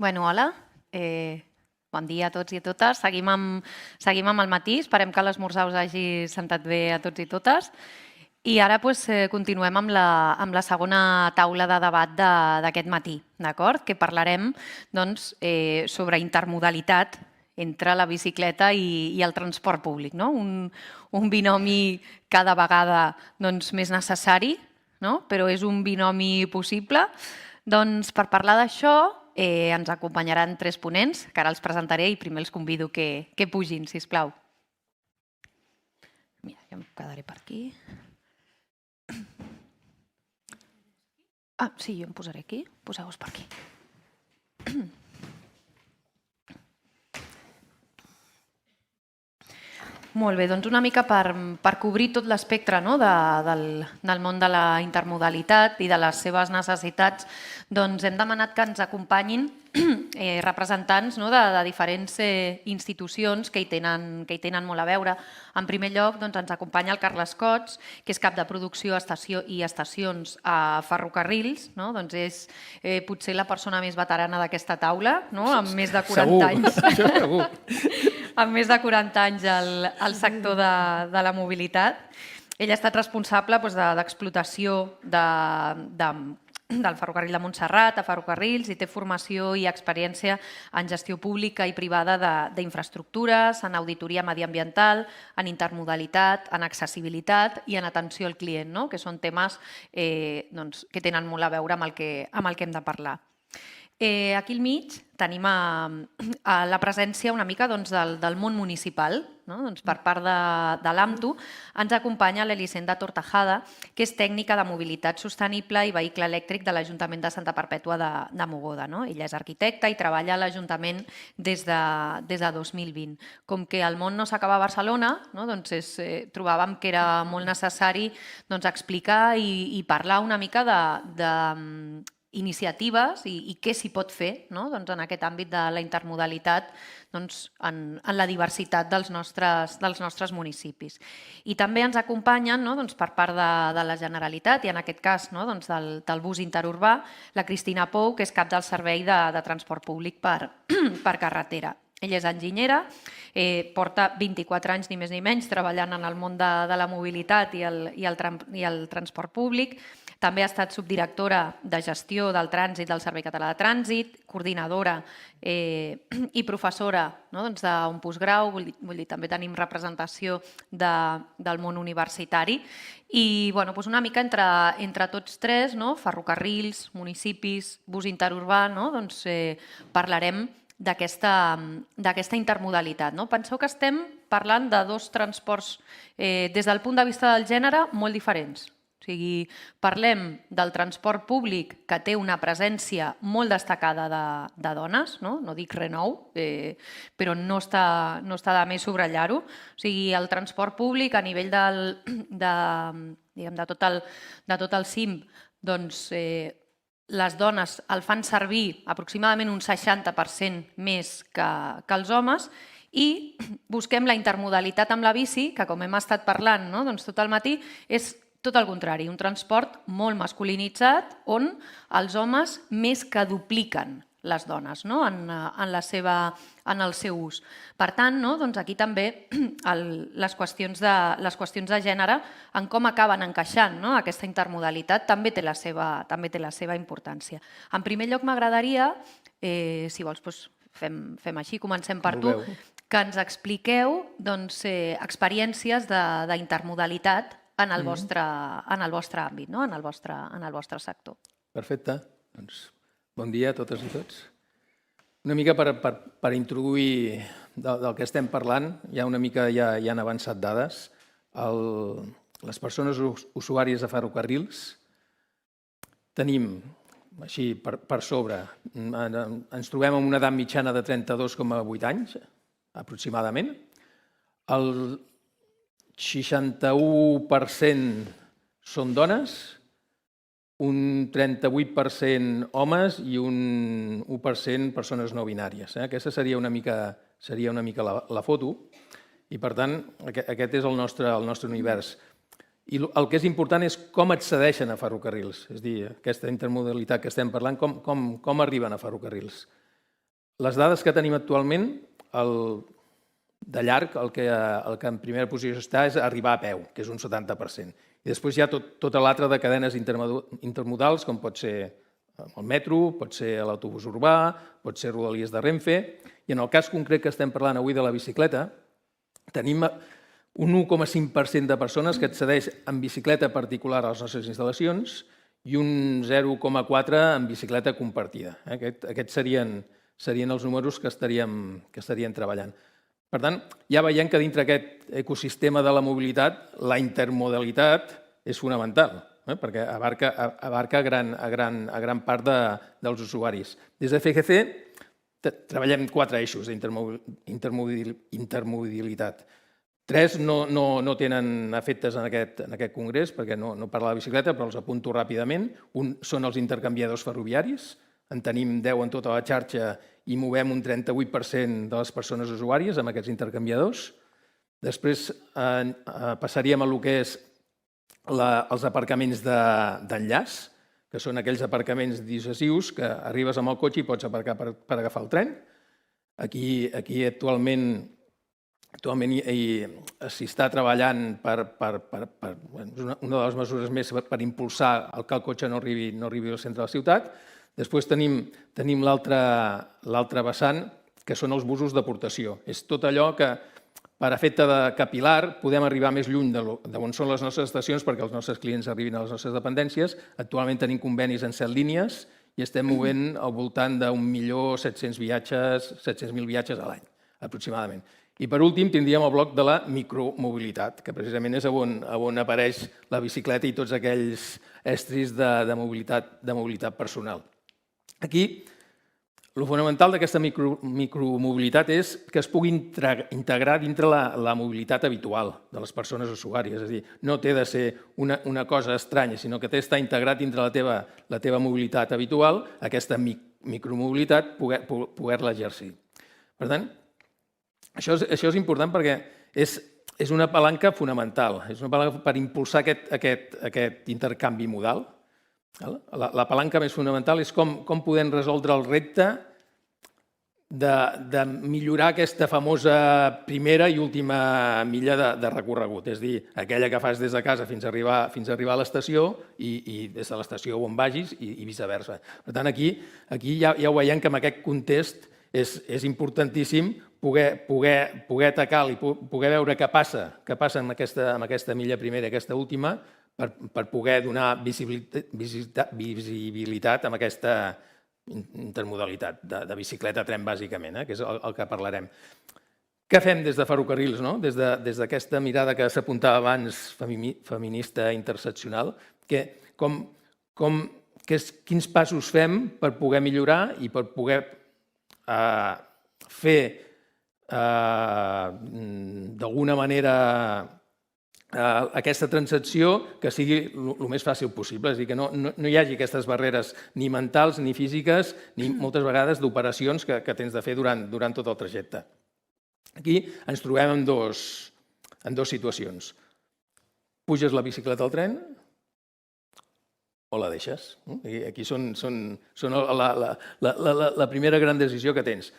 Bueno, hola. Bon dia a tots i a totes. Seguim amb el matí. Esperem que l'esmorzar us hagi sentat bé a tots i totes. I ara continuem amb la segona taula de debat d'aquest matí, d'acord? Que parlarem sobre intermodalitat entre la bicicleta i el transport públic. Un binomi cada vegada més necessari, però és un binomi possible. Per parlar d'això ens acompanyaran 3 ponents, que ara els presentaré i primer els convido que pugin, sisplau. Mira, jo em quedaré per aquí. Sí, jo em posaré aquí. Poseu-vos per aquí. Molt bé, doncs una mica per cobrir tot l'espectre del món de la intermodalitat i de les seves necessitats, doncs hem demanat que ens acompanyin representants de diferents institucions que hi tenen molt a veure. En primer lloc, ens acompanya el Carles Cots, que és cap de producció i estacions a Ferrocarrils. És potser la persona més veterana d'aquesta taula, amb més de 40 anys. Segur. Amb més de 40 anys al sector de la mobilitat. Ell ha estat responsable d'explotació del ferrocarril de Montserrat a Ferrocarrils i té formació i experiència en gestió pública i privada d'infraestructures, en auditoria mediambiental, en intermodalitat, en accessibilitat i en atenció al client, que són temes que tenen molt a veure amb el que hem de parlar. Aquí al mig tenim la presència una mica del món municipal. Per part de l'AMTU ens acompanya l'Elisenda Tortajada, que és tècnica de mobilitat sostenible i vehicle elèctric de l'Ajuntament de Santa Perpètua de Mogoda. Ella és arquitecta i treballa a l'Ajuntament des de 2020. Com que el món no s'acaba a Barcelona, trobàvem que era molt necessari explicar i parlar una mica de iniciatives i què s'hi pot fer en aquest àmbit de la intermodalitat en la diversitat dels nostres municipis. I també ens acompanyen per part de la Generalitat i en aquest cas del bus interurbà la Cristina Pou, que és cap del Servei de Transport Públic per Carretera. Ella és enginyera, porta 24 anys ni més ni menys treballant en el món de la mobilitat i el transport públic. També ha estat subdirectora de gestió del trànsit del Servei Català de Trànsit, coordinadora i professora d'un postgrau, vull dir, també tenim representació del món universitari. I una mica entre tots tres, ferrocarrils, municipis, bus interurbà, parlarem d'aquesta intermodalitat. Penseu que estem parlant de 2 transports des del punt de vista del gènere molt diferents. O sigui, parlem del transport públic que té una presència molt destacada de dones, no dic res nou, però no està de més subratllar-ho. O sigui, el transport públic a nivell de tot el CIM, doncs les dones el fan servir aproximadament un 60% més que els homes i busquem la intermodalitat amb la bici, que com hem estat parlant tot el matí, és tot el contrari, un transport molt masculinitzat on els homes més que dupliquen les dones en el seu ús. Per tant, aquí també les qüestions de gènere, en com acaben encaixant aquesta intermodalitat, també té la seva importància. En primer lloc, m'agradaria, si vols fem així, comencem per tu, que ens expliqueu experiències d'intermodalitat en el vostre àmbit, en el vostre sector. Perfecte. Bon dia a totes i tots. Una mica per introduir del que estem parlant, ja han avançat dades. Les persones usuàries de ferrocarrils tenim, així per sobre, ens trobem en una edat mitjana de 32,8 anys, aproximadament. El 61% són dones, un 38% homes i un 1% persones no binàries. Aquesta seria una mica la foto. I, per tant, aquest és el nostre univers. I el que és important és com accedeixen a ferrocarrils, és a dir, aquesta intermodalitat que estem parlant, com arriben a ferrocarrils. Les dades que tenim actualment, de llarg, el que en primera posició està és arribar a peu, que és un 70%. I després hi ha tota l'altra de cadenes intermodals, com pot ser el metro, pot ser l'autobús urbà, pot ser rodalies de Renfe. I en el cas concret que estem parlant avui de la bicicleta, tenim un 1,5% de persones que accedeix en bicicleta particular a les nostres instal·lacions i un 0,4% en bicicleta compartida. Aquests serien els números que estaríem treballant. Per tant, ja veiem que dintre d'aquest ecosistema de la mobilitat, la intermodalitat és fonamental, perquè abarca a gran part dels usuaris. Des de FGC treballem 4 eixos d'intermodalitat. 3 no tenen efectes en aquest congrés, perquè no parla de bicicleta, però els apunto ràpidament. Un són els intercanviadors ferroviaris. En tenim 10 en tota la xarxa i movem un 38% de les persones usuàries amb aquests intercanviadors. Després passaríem a el que és els aparcaments d'enllaç, que són aquells aparcaments dissuasius que arribes amb el cotxe i pots aparcar per agafar el tren. Aquí actualment s'hi està treballant una de les mesures més per impulsar que el cotxe no arribi al centre de la ciutat. Després tenim l'altre vessant, que són els busos d'aportació. És tot allò que, per efecte de capil·lar, podem arribar més lluny d'on són les nostres estacions perquè els nostres clients arribin a les nostres dependències. Actualment tenim convenis en 7 línies i estem movent al voltant d'1.700.000 viatges a l'any, aproximadament. I, per últim, tindríem el bloc de la micromobilitat, que precisament és on apareix la bicicleta i tots aquells estris de mobilitat personal. Aquí, el fonamental d'aquesta micromobilitat és que es pugui integrar dintre la mobilitat habitual de les persones usuàries. És a dir, no té de ser una cosa estranya, sinó que té d'estar integrat dintre la teva mobilitat habitual, aquesta micromobilitat, poder-la exercir. Per tant, això és important perquè és una palanca fonamental, és una palanca per impulsar aquest intercanvi modal. La palanca més fonamental és com podem resoldre el repte de millorar aquesta famosa primera i última milla de recorregut, és a dir, aquella que fas des de casa fins a arribar a l'estació i des de l'estació on vagis i viceversa. Per tant, aquí ja ho veiem que en aquest context és importantíssim poder atacar i poder veure què passa amb aquesta milla primera i aquesta última per poder donar visibilitat a aquesta intermodalitat de bicicleta-tren, bàsicament, que és el que parlarem. Què fem des de ferrocarrils, des d'aquesta mirada que s'apuntava abans, feminista interseccional? Quins passos fem per poder millorar i per poder fer d'alguna manera aquesta transacció que sigui el més fàcil possible, és a dir, que no hi hagi aquestes barreres ni mentals ni físiques ni moltes vegades d'operacions que tens de fer durant tot el trajecte. Aquí ens trobem en dues situacions. Puges la bicicleta al tren o la deixes. Aquí són la primera gran decisió que tens.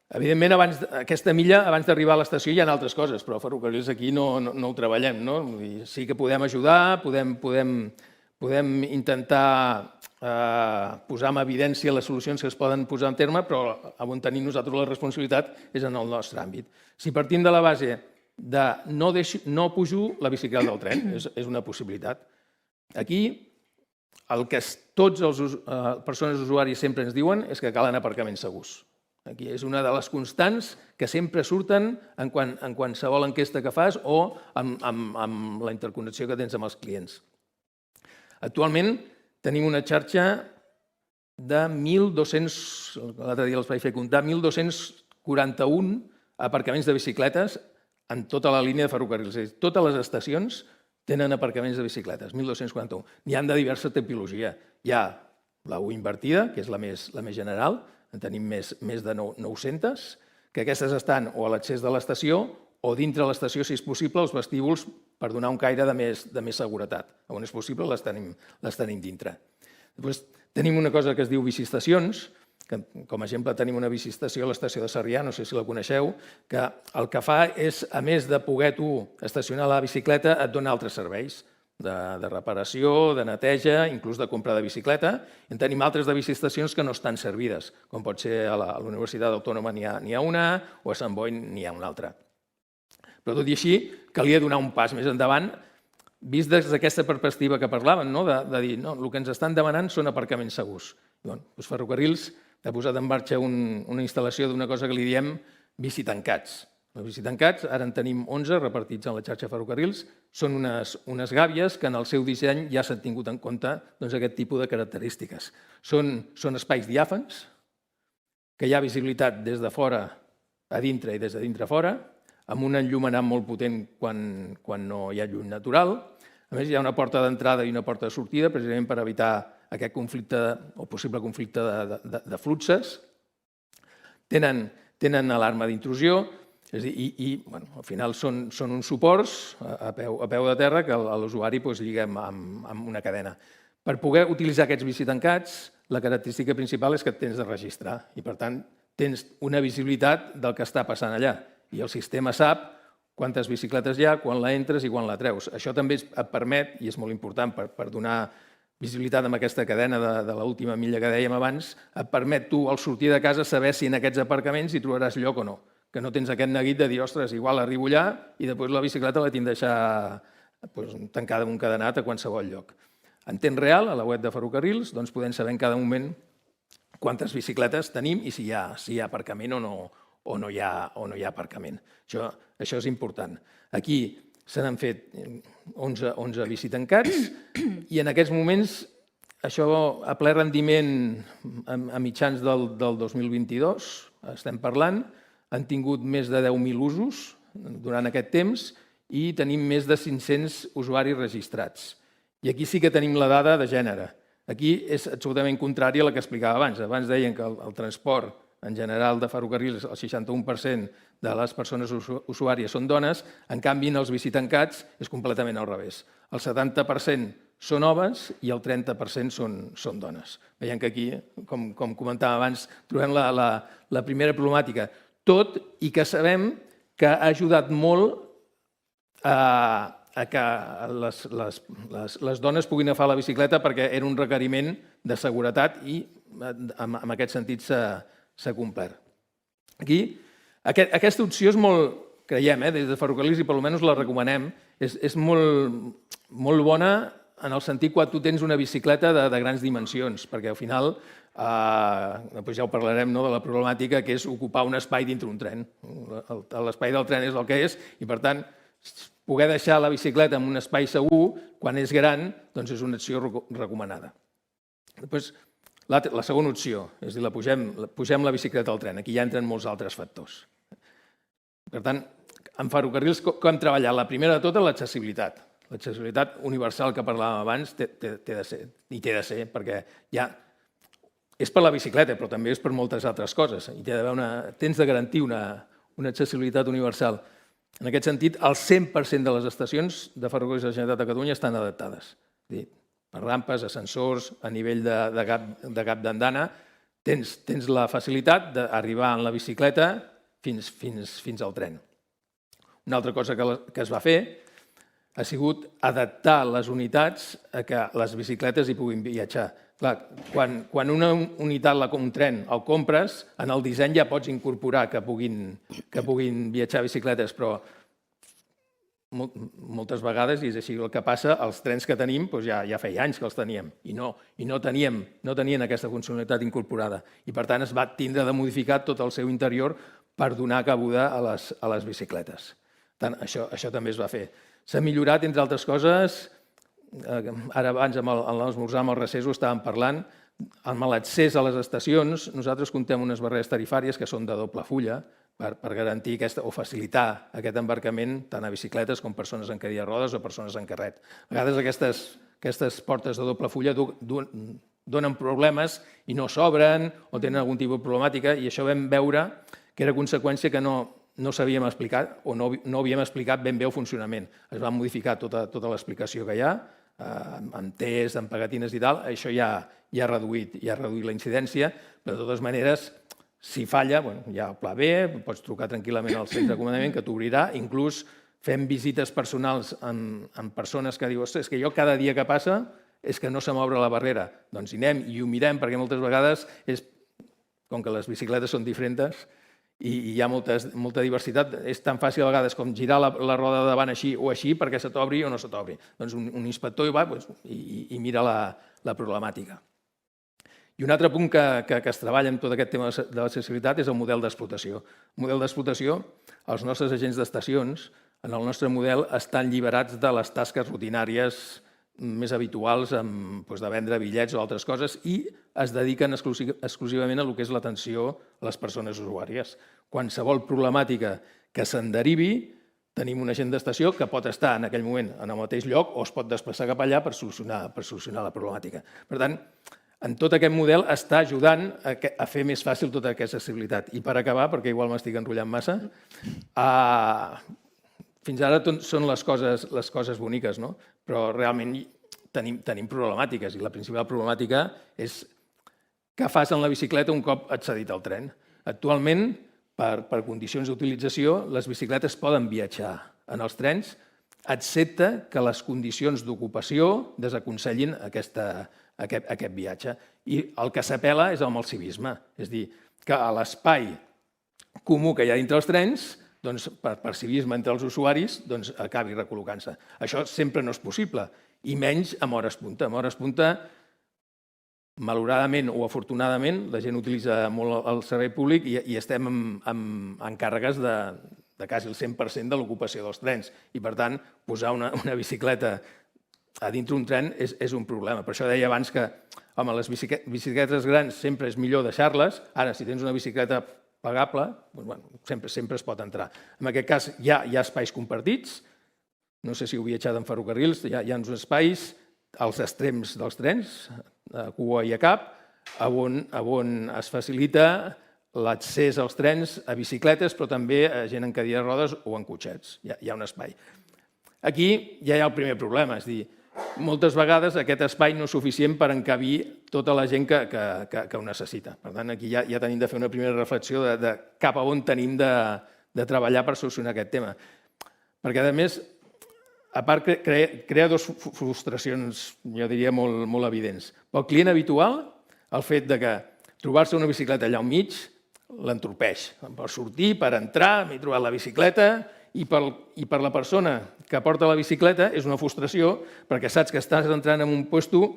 Evidentment, aquesta milla, abans d'arribar a l'estació hi ha altres coses, però a ferrocarrils aquí no ho treballem. Sí que podem ajudar, podem intentar posar en evidència les solucions que es poden posar en terme, però on tenim nosaltres la responsabilitat és en el nostre àmbit. Si partim de la base de no pujo la bicicleta del tren, és una possibilitat. Aquí, el que tots les persones usuàries sempre ens diuen és que calen aparcaments segurs. Aquí és una de les constants que sempre surten en qualsevol enquesta que fas o amb la interconnexió que tens amb els clients. Actualment tenim una xarxa de 1.200, l'altre dia els vaig fer comptar, 1.241 aparcaments de bicicletes en tota la línia de ferrocarrils. Totes les estacions tenen aparcaments de bicicletes, 1.241. N'hi ha de diversa tipologia. Hi ha la U invertida, que és la més general, en tenim més de 900, que aquestes estan o a l'accés de l'estació o dintre l'estació, si és possible, els vestíbuls per donar un caire de més seguretat. On és possible les tenim dintre. Després tenim una cosa que es diu biciestacions, que com a exemple tenim una biciestació a l'estació de Sarrià, no sé si la coneixeu, que el que fa és, a més de poder tu estacionar la bicicleta, et dona altres serveis de reparació, de neteja, inclús de compra de bicicleta. En tenim altres de biciestacions que no estan servides, com pot ser a la Universitat Autònoma n'hi ha una o a Sant Boi n'hi ha una altra. Però tot i així, calia donar un pas més endavant, vist des d'aquesta perspectiva que parlaven, de dir, no, el que ens estan demanant són aparcaments segurs. Els Ferrocarrils ha posat en marxa una instal·lació d'una cosa que li diem bicitancats. Els bicitancats, ara en tenim 11 repartits en la xarxa Ferrocarrils, són unes gàbies que en el seu disseny ja s'han tingut en compte aquest tipus de característiques. Són espais diàfans, que hi ha visibilitat des de fora a dintre i des de dintre a fora, amb un enllumenat molt potent quan no hi ha llum natural. A més, hi ha una porta d'entrada i una porta de sortida, precisament per evitar aquest conflicte o possible conflicte de fluxes. Tenen alarma d'intrusió, és a dir, i al final són uns suports a peu de terra que l'usuari lliga amb una cadena. Per poder utilitzar aquests bicitancats, la característica principal és que et tens de registrar i, per tant, tens una visibilitat del que està passant allà. I el sistema sap quantes bicicletes hi ha, quan la entres i quan la treus. Això també et permet, i és molt important per donar visibilitat amb aquesta cadena de l'última milla que dèiem abans, et permet tu, al sortir de casa, saber si en aquests aparcaments hi trobaràs lloc o no. Que no tens aquest neguit de dir, ostres, igual arribo allà i després la bicicleta la tinc de deixar tancada amb un cadenat a qualsevol lloc. En temps real, a la web de Ferrocarrils, podem saber en cada moment quantes bicicletes tenim i si hi ha aparcament o no hi ha aparcament. Això és important. Aquí se n'han fet 11 bicitancats i en aquests moments, això a ple rendiment a mitjans del 2022, estem parlant, han tingut més de 10.000 usos durant aquest temps i tenim més de 500 usuaris registrats. I aquí sí que tenim la dada de gènere. Aquí és absolutament contrari a la que explicava abans. Abans deien que el transport en general de ferrocarrils, el 61% de les persones usuàries són dones, en canvi, en els bicitancats és completament al revés. El 70% són homes i el 30% són dones. Veiem que aquí, com comentava abans, trobem la primera problemàtica. Tot i que sabem que ha ajudat molt a que les dones puguin agafar la bicicleta perquè era un requeriment de seguretat i en aquest sentit s'ha complert. Aquí, aquesta opció és molt, creiem, des de Ferrocarrils i per almenys la recomanem, és molt bona en el sentit quan tu tens una bicicleta de grans dimensions, perquè al final ja ho parlarem de la problemàtica que és ocupar un espai dintre un tren. L'espai del tren és el que és i, per tant, poder deixar la bicicleta en un espai segur, quan és gran, doncs és una opció recomanada. Després, la segona opció, és a dir, pugem la bicicleta al tren. Aquí ja entren molts altres factors. Per tant, en Ferrocarrils, com hem treballat? La primera de tot és l'accessibilitat. L'accessibilitat universal que parlàvem abans té de ser, perquè ja és per la bicicleta, però també és per moltes altres coses. I tens de garantir una accessibilitat universal. En aquest sentit, el 100% de les estacions de Ferrocarrils de la Generalitat de Catalunya estan adaptades. Per rampes, ascensors, a nivell de gap d'andana, tens la facilitat d'arribar en la bicicleta fins al tren. Una altra cosa que es va fer ha sigut adaptar les unitats a que les bicicletes hi puguin viatjar. Clar, quan una unitat, un tren, el compres, en el disseny ja pots incorporar que puguin viatjar bicicletes, però moltes vegades, i és així el que passa, els trens que tenim ja feia anys que els teníem i no tenien aquesta funcionalitat incorporada. I per tant es va tindre de modificar tot el seu interior per donar cabuda a les bicicletes. Per tant, això també es va fer. S'ha millorat, entre altres coses, ara abans amb l'esmorzar amb el recés ho estàvem parlant, amb l'accés a les estacions nosaltres comptem unes barreres tarifàries que són de doble fulla per garantir o facilitar aquest embarcament tant a bicicletes com persones en cadira de rodes o persones en carret. A vegades aquestes portes de doble fulla donen problemes i no s'obren o tenen algun tipus de problemàtica i això vam veure que era conseqüència que no s'havíem explicat o no havíem explicat ben bé el funcionament. Es va modificar tota l'explicació que hi ha, amb tests, amb pegatines i tal, això ja ha reduït la incidència, però de totes maneres, si falla, hi ha el pla B, pots trucar tranquil·lament al centre de comandament que t'obrirà, inclús fem visites personals amb persones que diuen ostres, és que jo cada dia que passa és que no se m'obre la barrera. Doncs hi anem i ho mirem perquè moltes vegades, com que les bicicletes són diferents i hi ha molta diversitat, és tan fàcil a vegades com girar la roda de davant així o així perquè se t'obri o no se t'obri. Doncs un inspector hi va i mira la problemàtica. I un altre punt que es treballa en tot aquest tema de l'accessibilitat és el model d'explotació. El model d'explotació, els nostres agents d'estacions, en el nostre model, estan alliberats de les tasques rutinàries més habituals de vendre bitllets o altres coses i es dediquen exclusivament a el que és l'atenció a les persones usuàries. Qualsevol problemàtica que se'n derivi, tenim un agent d'estació que pot estar en aquell moment en el mateix lloc o es pot desplaçar cap allà per solucionar la problemàtica. Per tant, en tot aquest model està ajudant a fer més fàcil tota aquesta accessibilitat. I per acabar, perquè igual m'estic enrotllant massa, fins ara són les coses boniques, no? Però realment tenim problemàtiques i la principal problemàtica és què fas en la bicicleta un cop ets cedit al tren. Actualment, per condicions d'utilització, les bicicletes poden viatjar en els trens, excepte que les condicions d'ocupació desaconsellin aquest viatge. I el que s'apel·la és amb el civisme, és a dir, que a l'espai comú que hi ha dintre els trens, per civisme entre els usuaris, acabi recol·locant-se. Això sempre no és possible, i menys amb hores punta. Amb hores punta, malauradament o afortunadament, la gent utilitza molt el servei públic i estem en càrregues de quasi el 100% de l'ocupació dels trens. I, per tant, posar una bicicleta a dintre un tren és un problema. Per això deia abans que les bicicletes grans sempre és millor deixar-les. Ara, si tens una bicicleta pagable, sempre es pot entrar. En aquest cas hi ha espais compartits, no sé si heu viatjat en ferrocarrils, hi ha uns espais als extrems dels trens, a cua i a cap, on es facilita l'accés als trens a bicicletes, però també a gent en cadira de rodes o en cotxets. Hi ha un espai. Aquí ja hi ha el primer problema, és a dir, moltes vegades aquest espai no és suficient per encabir tota la gent que ho necessita. Per tant, aquí ja tenim de fer una primera reflexió de cap a on tenim de treballar per solucionar aquest tema. Perquè, a més, a part, crea dues frustracions, jo diria, molt evidents. Pel client habitual, el fet que trobar-se una bicicleta allà al mig l'entorpeix. Per sortir, per entrar, m'he trobat la bicicleta, i per la persona que porta la bicicleta és una frustració perquè saps que estàs entrant en un lloc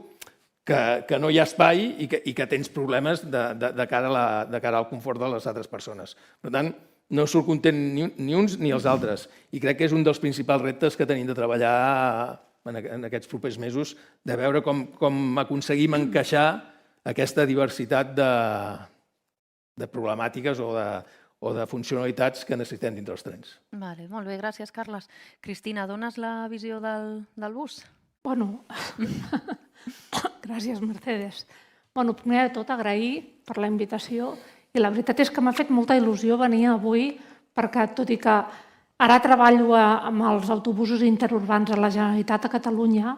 que no hi ha espai i que tens problemes de cara al confort de les altres persones. Per tant, no surt content ni uns ni els altres. I crec que és un dels principals reptes que tenim de treballar en aquests propers mesos, de veure com aconseguim encaixar aquesta diversitat de problemàtiques o de funcionalitats que necessitem dintre els trens. Molt bé, gràcies, Carles. Cristina, dones la visió del bus? Bueno, gràcies, Mercedes. Primer de tot, agrair per la invitació i la veritat és que m'ha fet molta il·lusió venir avui perquè, tot i que ara treballo amb els autobusos interurbans a la Generalitat de Catalunya,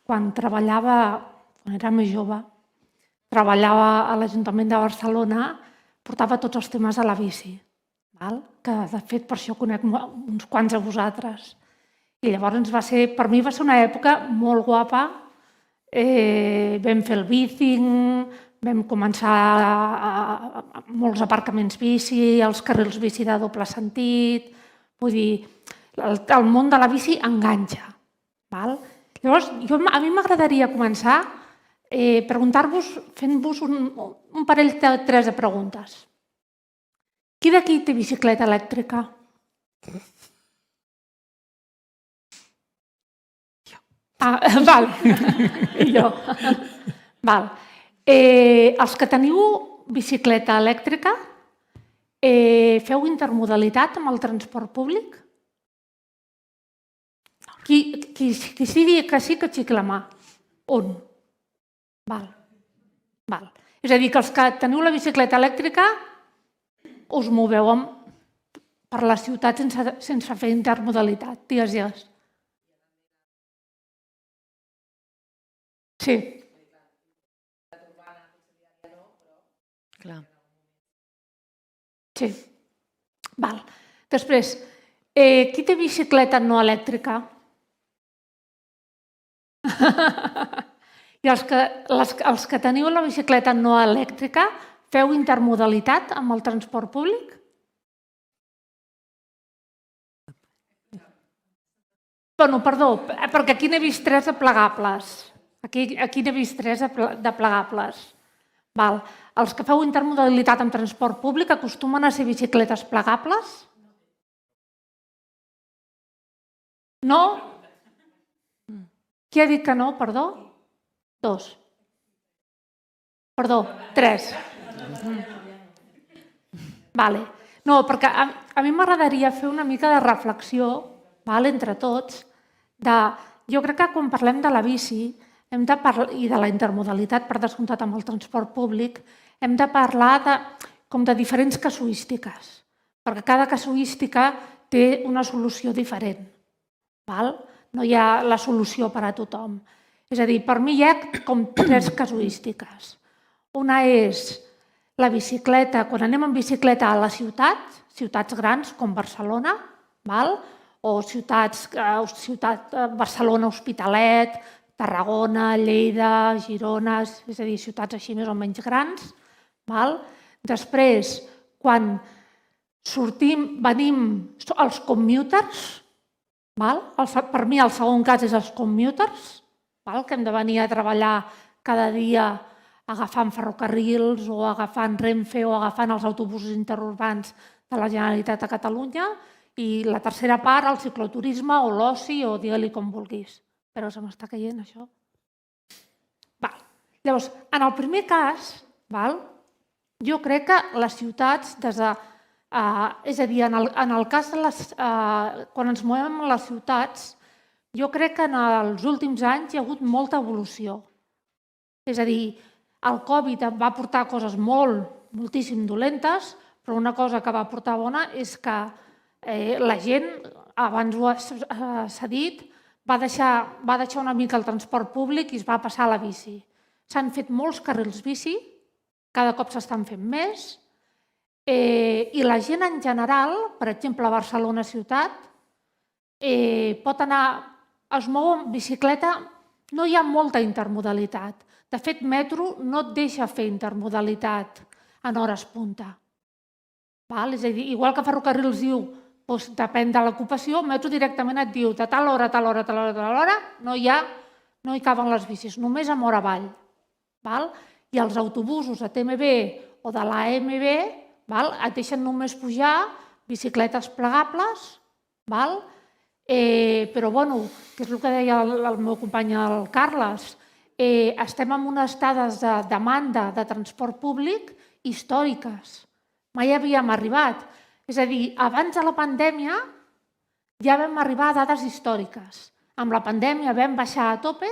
quan era més jove, treballava a l'Ajuntament de Barcelona, portava tots els temes de la bici, que de fet per això conec uns quants de vosaltres. I llavors per mi va ser una època molt guapa. Vam fer el bicing, vam començar molts aparcaments bici, els carrils bici de doble sentit. Vull dir, el món de la bici enganxa. Llavors, a mi m'agradaria començar preguntar-vos, fent-vos un parell de tres de preguntes. Qui d'aquí té bicicleta elèctrica? Val. Jo. Val. Els que teniu bicicleta elèctrica, feu intermodalitat amb el transport públic? Qui sigui que sí, que aixequi la mà. On? Val. És a dir, que els que teniu la bicicleta elèctrica us moveu per la ciutat sense fer intermodalitat. Digues. Sí. Clar. Sí. Val. Després, qui té bicicleta no elèctrica? I els que teniu la bicicleta no elèctrica, feu intermodalitat amb el transport públic? Bueno, perdó, perquè aquí n'he vist 3 de plegables. Aquí n'he vist 3 de plegables. Val. Els que feu intermodalitat amb transport públic acostumen a ser bicicletes plegables? No? Qui ha dit que no, perdó? 2. Perdó, 3. Vale. No, perquè a mi m'agradaria fer una mica de reflexió entre tots. Jo crec que quan parlem de la bici i de la intermodalitat, per descomptat amb el transport públic, hem de parlar de diferents casuístiques, perquè cada casuística té una solució diferent. No hi ha la solució per a tothom. És a dir, per mi hi ha com 3 casuístiques. Una és la bicicleta, quan anem en bicicleta a la ciutat, ciutats grans com Barcelona, o Barcelona, Hospitalet, Tarragona, Lleida, Girona, és a dir, ciutats així més o menys grans. Després, quan venim els commuters, per mi el segon cas és els commuters, que hem de venir a treballar cada dia agafant ferrocarrils o agafant Renfe o agafant els autobusos interurbans de la Generalitat de Catalunya, i la tercera part, el cicloturisme o l'oci o digue-li com vulguis. Però se m'està caient això. Llavors, en el primer cas, jo crec que les ciutats, és a dir, en el cas de quan ens movem a les ciutats, jo crec que en els últims anys hi ha hagut molta evolució. És a dir, el Covid va portar coses moltíssim dolentes, però una cosa que va portar bona és que la gent, abans s'ha dit, va deixar una mica el transport públic i es va passar a la bici. S'han fet molts carrils bici, cada cop s'estan fent més, i la gent en general, per exemple a Barcelona ciutat, pot anar, es mou amb bicicleta, no hi ha molta intermodalitat. De fet, metro no et deixa fer intermodalitat en hores punta. És a dir, igual que ferrocarrils diu, depèn de l'ocupació, metro directament et diu de tal hora a tal hora a tal hora a tal hora, no hi caben les bicis, només amb hora avall. I els autobusos de TMB o de l'AMB et deixen només pujar bicicletes plegables, però, que és el que deia el meu company, el Carles, estem en unes dades de demanda de transport públic històriques. Mai havíem arribat. És a dir, abans de la pandèmia ja vam arribar a dades històriques. Amb la pandèmia vam baixar a tope,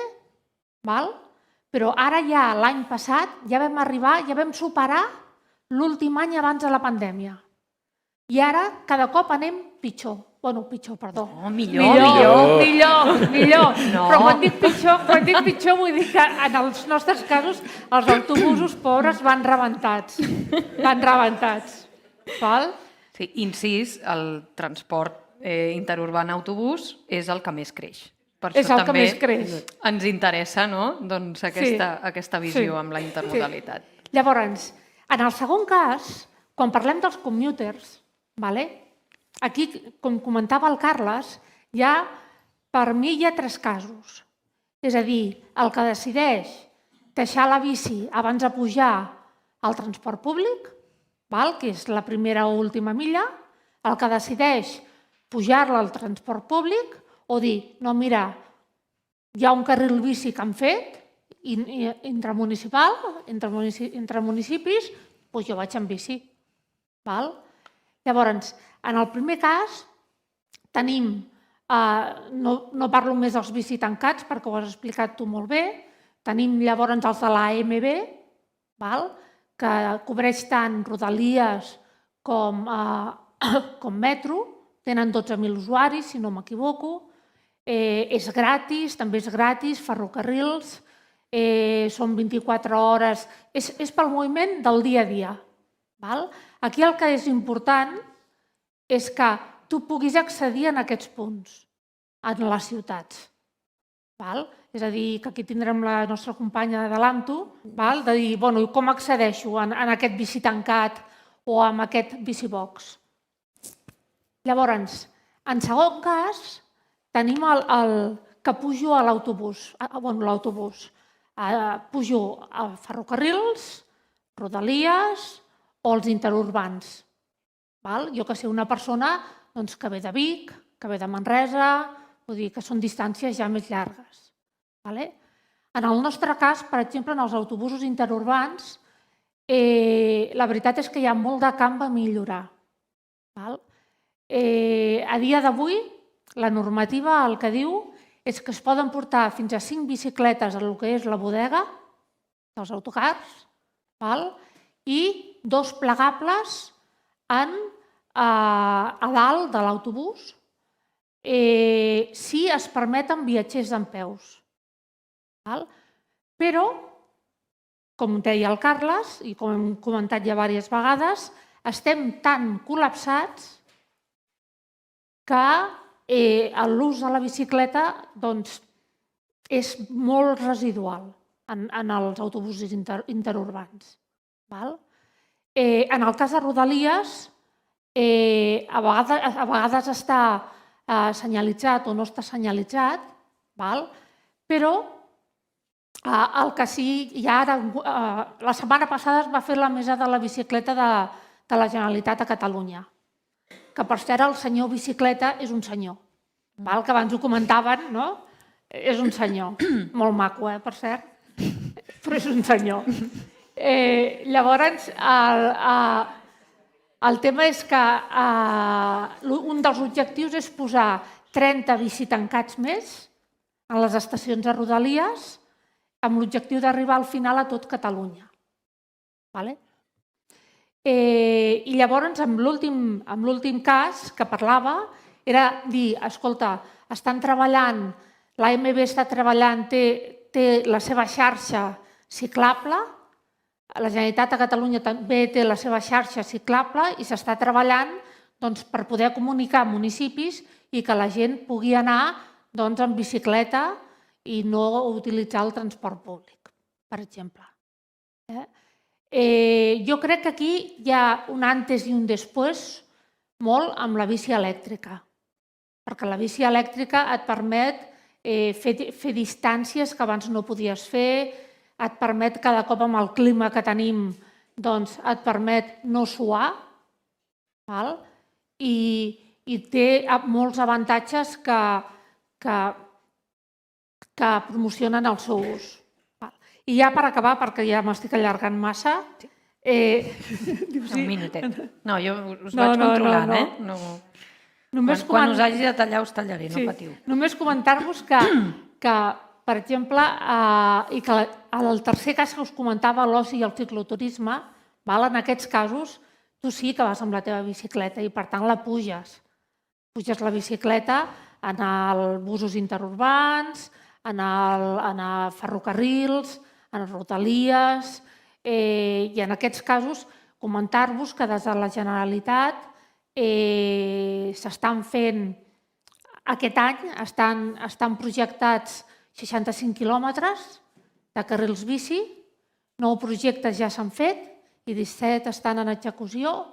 però ara ja l'any passat ja vam arribar, ja vam superar l'últim any abans de la pandèmia. I ara cada cop anem pitjor. Pitjor, perdó. No, millor. Però quan dic pitjor vull dir que en els nostres casos els autobusos pobres van rebentats. Sí, incís, el transport interurbà en autobús és el que més creix. Per això també ens interessa aquesta visió amb la intermodalitat. Llavors, en el segon cas, quan parlem dels commuters, aquí, com comentava el Carles, per mi hi ha 3 casos. És a dir, el que decideix deixar la bici abans de pujar al transport públic, que és la primera o última milla, el que decideix pujar-la al transport públic o dir, no, mira, hi ha un carril bici que han fet, intramunicipal, entre municipis, doncs jo vaig en bici. Llavors, en el primer cas, tenim, no parlo més dels bici tancats perquè ho has explicat tu molt bé, tenim llavors els de l'AMB, que cobreix tant Rodalies com metro, tenen 12.000 usuaris, si no m'equivoco, és gratis, també és gratis, ferrocarrils, són 24 hores, és pel moviment del dia a dia. Aquí el que és important és que tu puguis accedir a aquests punts, en les ciutats. És a dir, que aquí tindrem la nostra companya de l'AMTU, de dir, com accedeixo en aquest bici tancat o en aquest bicibox. Llavors, en segon cas, tenim que pujo a l'autobús, pujo a ferrocarrils, rodalies o els interurbans. Jo que sé, una persona que ve de Vic, que ve de Manresa, vull dir que són distàncies ja més llargues. En el nostre cas, per exemple, en els autobusos interurbans, la veritat és que hi ha molt de camp a millorar. A dia d'avui, la normativa el que diu és que es poden portar fins a 5 bicicletes a el que és la bodega dels autocars i 2 plegables a dalt de l'autobús si es permeten viatgers dempeus. Però, com deia el Carles, i com hem comentat ja diverses vegades, estem tan col·lapsats que l'ús de la bicicleta és molt residual en els autobusos interurbans. En el cas de Rodalies, a vegades està senyalitzat o no està senyalitzat, però el que sí, la setmana passada es va fer la mesa de la bicicleta de la Generalitat a Catalunya, que per cert el senyor bicicleta és un senyor, que abans ho comentaven, no? És un senyor, molt maco, per cert, però és un senyor. Llavors, el tema és que un dels objectius és posar 30 bicitancats més en les estacions de Rodalies amb l'objectiu d'arribar al final a tot Catalunya. I llavors, amb l'últim cas que parlava, era dir, escolta, estan treballant, l'AMB està treballant, té la seva xarxa ciclable, la Generalitat de Catalunya també té la seva xarxa ciclable i s'està treballant per poder comunicar municipis i que la gent pugui anar en bicicleta i no utilitzar el transport públic, per exemple. Jo crec que aquí hi ha un antes i un després molt amb la bici elèctrica, perquè la bici elèctrica et permet fer distàncies que abans no podies fer, et permet cada cop amb el clima que tenim, et permet no suar i té molts avantatges que promocionen el seu ús. I ja per acabar, perquè ja m'estic allargant massa... Un minutet. No, jo us vaig controlant, Quan us hagi de tallar, us tallaré, no patiu. Només comentar-vos que, per exemple, i que el tercer cas que us comentava, l'oci i el cicloturisme, en aquests casos, tu sí que vas amb la teva bicicleta i, per tant, la puges. Puges la bicicleta en els busos interurbans, en ferrocarrils, en rodalies, i en aquests casos comentar-vos que des de la Generalitat s'estan fent, aquest any estan projectats 65 quilòmetres de carrils bici, 9 projectes ja s'han fet i 17 estan en execució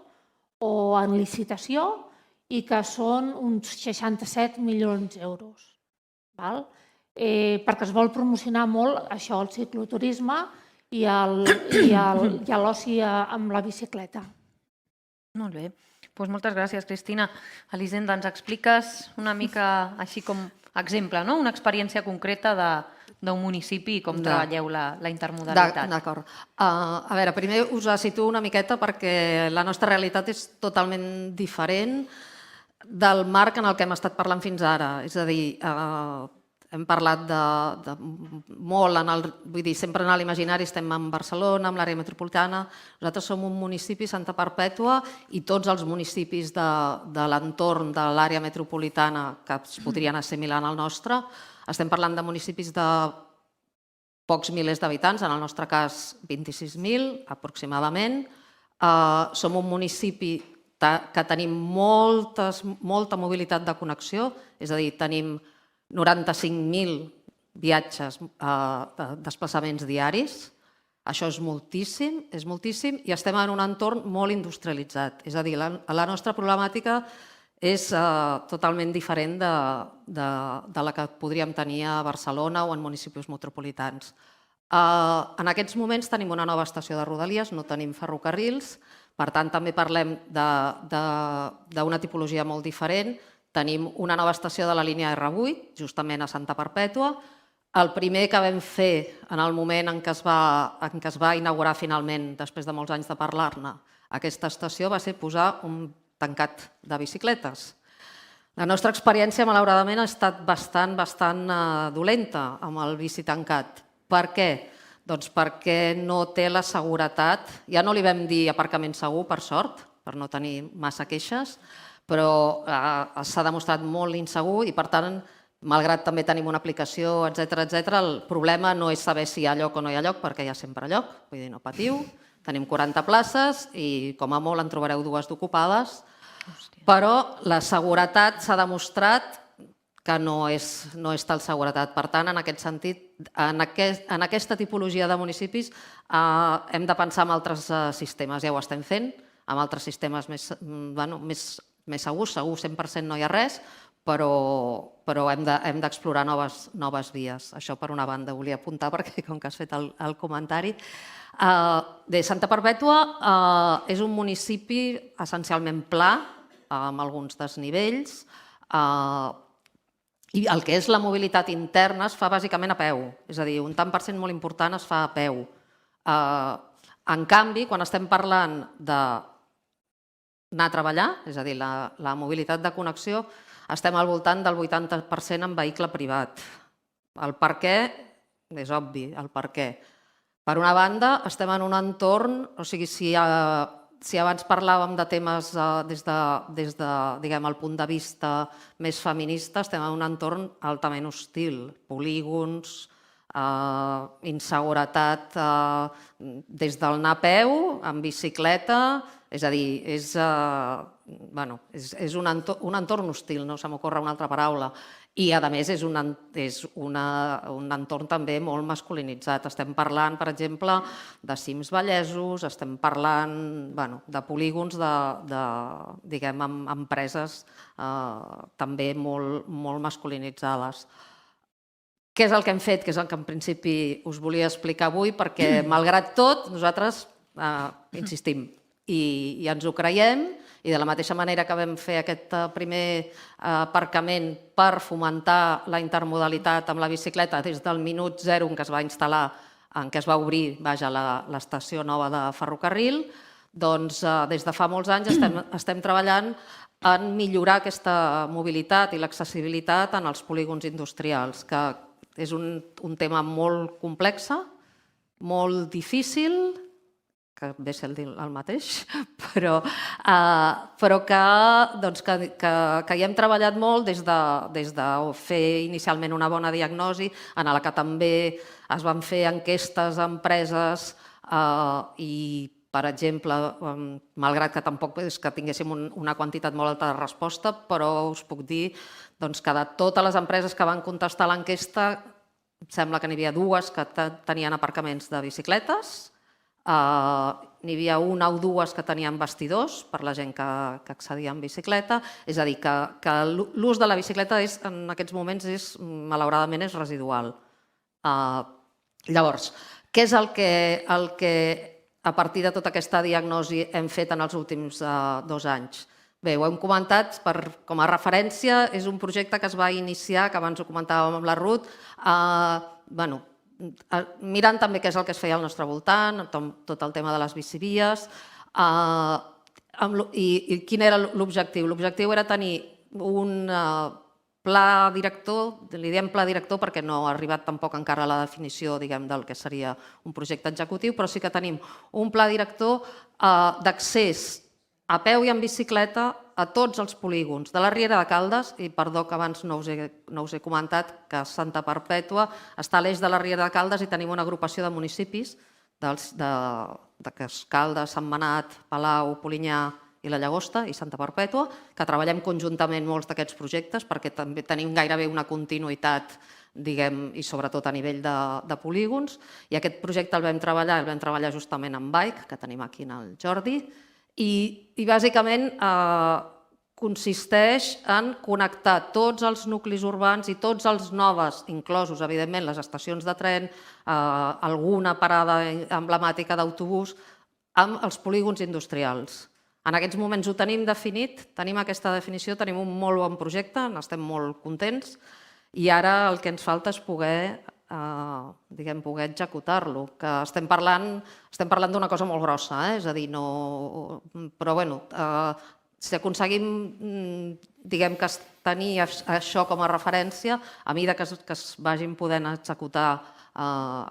o en licitació i que són uns 67 milions d'euros. Perquè es vol promocionar molt això, el cicloturisme i l'oci amb la bicicleta. Molt bé. Doncs moltes gràcies, Cristina. Elisenda, ens expliques una mica així com exemple, una experiència concreta d'un municipi i com treballeu la intermodalitat. D'acord. A veure, primer us situo una miqueta perquè la nostra realitat és totalment diferent del marc en el que hem estat parlant fins ara. És a dir, hem parlat molt, vull dir, sempre en l'imaginari estem en Barcelona, en l'àrea metropolitana. Nosaltres som un municipi, Santa Perpètua, i tots els municipis de l'entorn de l'àrea metropolitana que es podrien assimilar al nostre, estem parlant de municipis de pocs milers d'habitants, en el nostre cas 26.000 aproximadament. Som un municipi que tenim molta mobilitat de connexió, és a dir, tenim 95.000 viatges, desplaçaments diaris. Això és moltíssim, i estem en un entorn molt industrialitzat. És a dir, la nostra problemàtica és totalment diferent de la que podríem tenir a Barcelona o en municipis metropolitans. En aquests moments tenim una nova estació de Rodalies, no tenim ferrocarrils, per tant també parlem d'una tipologia molt diferent. Tenim una nova estació de la línia R8, justament a Santa Perpètua. El primer que vam fer en el moment en què es va inaugurar finalment, després de molts anys de parlar-ne, aquesta estació va ser posar un tancat de bicicletes. La nostra experiència, malauradament, ha estat bastant dolenta amb el bici tancat. Per què? Doncs perquè no té la seguretat. Ja no li vam dir aparcament segur, per sort, per no tenir massa queixes, però s'ha demostrat molt insegur i, per tant, malgrat també tenim una aplicació, etc., el problema no és saber si hi ha lloc o no hi ha lloc, perquè hi ha sempre lloc, vull dir, no patiu. Tenim 40 places i, com a molt, en trobareu 2 d'ocupades, però la seguretat s'ha demostrat que no és tal seguretat. Per tant, en aquest sentit, en aquesta tipologia de municipis hem de pensar en altres sistemes. Ja ho estem fent, amb altres sistemes més segurs, segur 100% no hi ha res, però hem d'explorar noves vies. Això per una banda volia apuntar, perquè com que has fet el comentari. Santa Perpètua és un municipi essencialment pla, amb alguns desnivells, i el que és la mobilitat interna es fa bàsicament a peu, és a dir, un tant per cent molt important es fa a peu. En canvi, quan estem parlant d'anar a treballar, és a dir, la mobilitat de connexió, estem al voltant del 80% en vehicle privat. El per què és obvi, el per què. Per una banda, estem en un entorn, o sigui, si abans parlàvem de temes des del punt de vista més feminista, estem en un entorn altament hostil, polígons, inseguretat des del anar a peu, en bicicleta, és a dir, és un entorn hostil, no se m'ocorre una altra paraula. I, a més, és un entorn també molt masculinitzat. Estem parlant, per exemple, de cims vallesos, estem parlant de polígons amb empreses també molt masculinitzades. Què és el que hem fet? Què és el que en principi us volia explicar avui? Perquè, malgrat tot, nosaltres insistim i ens ho creiem, i de la mateixa manera que vam fer aquest primer aparcament per fomentar la intermodalitat amb la bicicleta des del minut zero en què es va instal·lar, en què es va obrir l'estació nova de ferrocarril, doncs des de fa molts anys estem treballant en millorar aquesta mobilitat i l'accessibilitat en els polígons industrials, que és un tema molt complex, molt difícil, que ve a ser el mateix, però que hi hem treballat molt des de fer inicialment una bona diagnosi, en la que també es van fer enquestes a empreses i, per exemple, malgrat que tampoc és que tinguéssim una quantitat molt alta de resposta, però us puc dir que de totes les empreses que van contestar l'enquesta, sembla que n'hi havia 2 que tenien aparcaments de bicicletes, n'hi havia 1 o 2 que tenien vestidors per la gent que accedia en bicicleta, és a dir, que l'ús de la bicicleta en aquests moments malauradament és residual. Llavors, què és el que a partir de tota aquesta diagnosi hem fet en els últims 2 anys? Bé, ho hem comentat, com a referència, és un projecte que es va iniciar, que abans ho comentàvem amb la Ruth, mirant també què és el que es feia al nostre voltant, tot el tema de les bicivies, i quin era l'objectiu? L'objectiu era tenir pla director, li diem pla director perquè no ha arribat tampoc encara a la definició, diguem, del que seria un projecte executiu, però sí que tenim un pla director d'accés a peu i en bicicleta a tots els polígons de la Riera de Caldes, i perdó que abans no us he comentat que Santa Perpètua està a l'eix de la Riera de Caldes i tenim una agrupació de municipis de Caldes, Sentmenat, Palau, Polinyà i la Llagosta i Santa Perpètua, que treballem conjuntament molts d'aquests projectes perquè també tenim gairebé una continuïtat, diguem, i sobretot a nivell de polígons. I aquest projecte el vam treballar justament amb Bike, que tenim aquí en el Jordi, i bàsicament consisteix en connectar tots els nuclis urbans i tots els noves, inclosos, evidentment, les estacions de tren, alguna parada emblemàtica d'autobús, amb els polígons industrials. En aquests moments ho tenim definit, tenim aquesta definició, tenim un molt bon projecte, n'estem molt contents, i ara el que ens falta és poder executar-lo, que estem parlant d'una cosa molt grossa, és a dir, però bueno, si aconseguim tenir això com a referència, a mesura que es vagin podent executar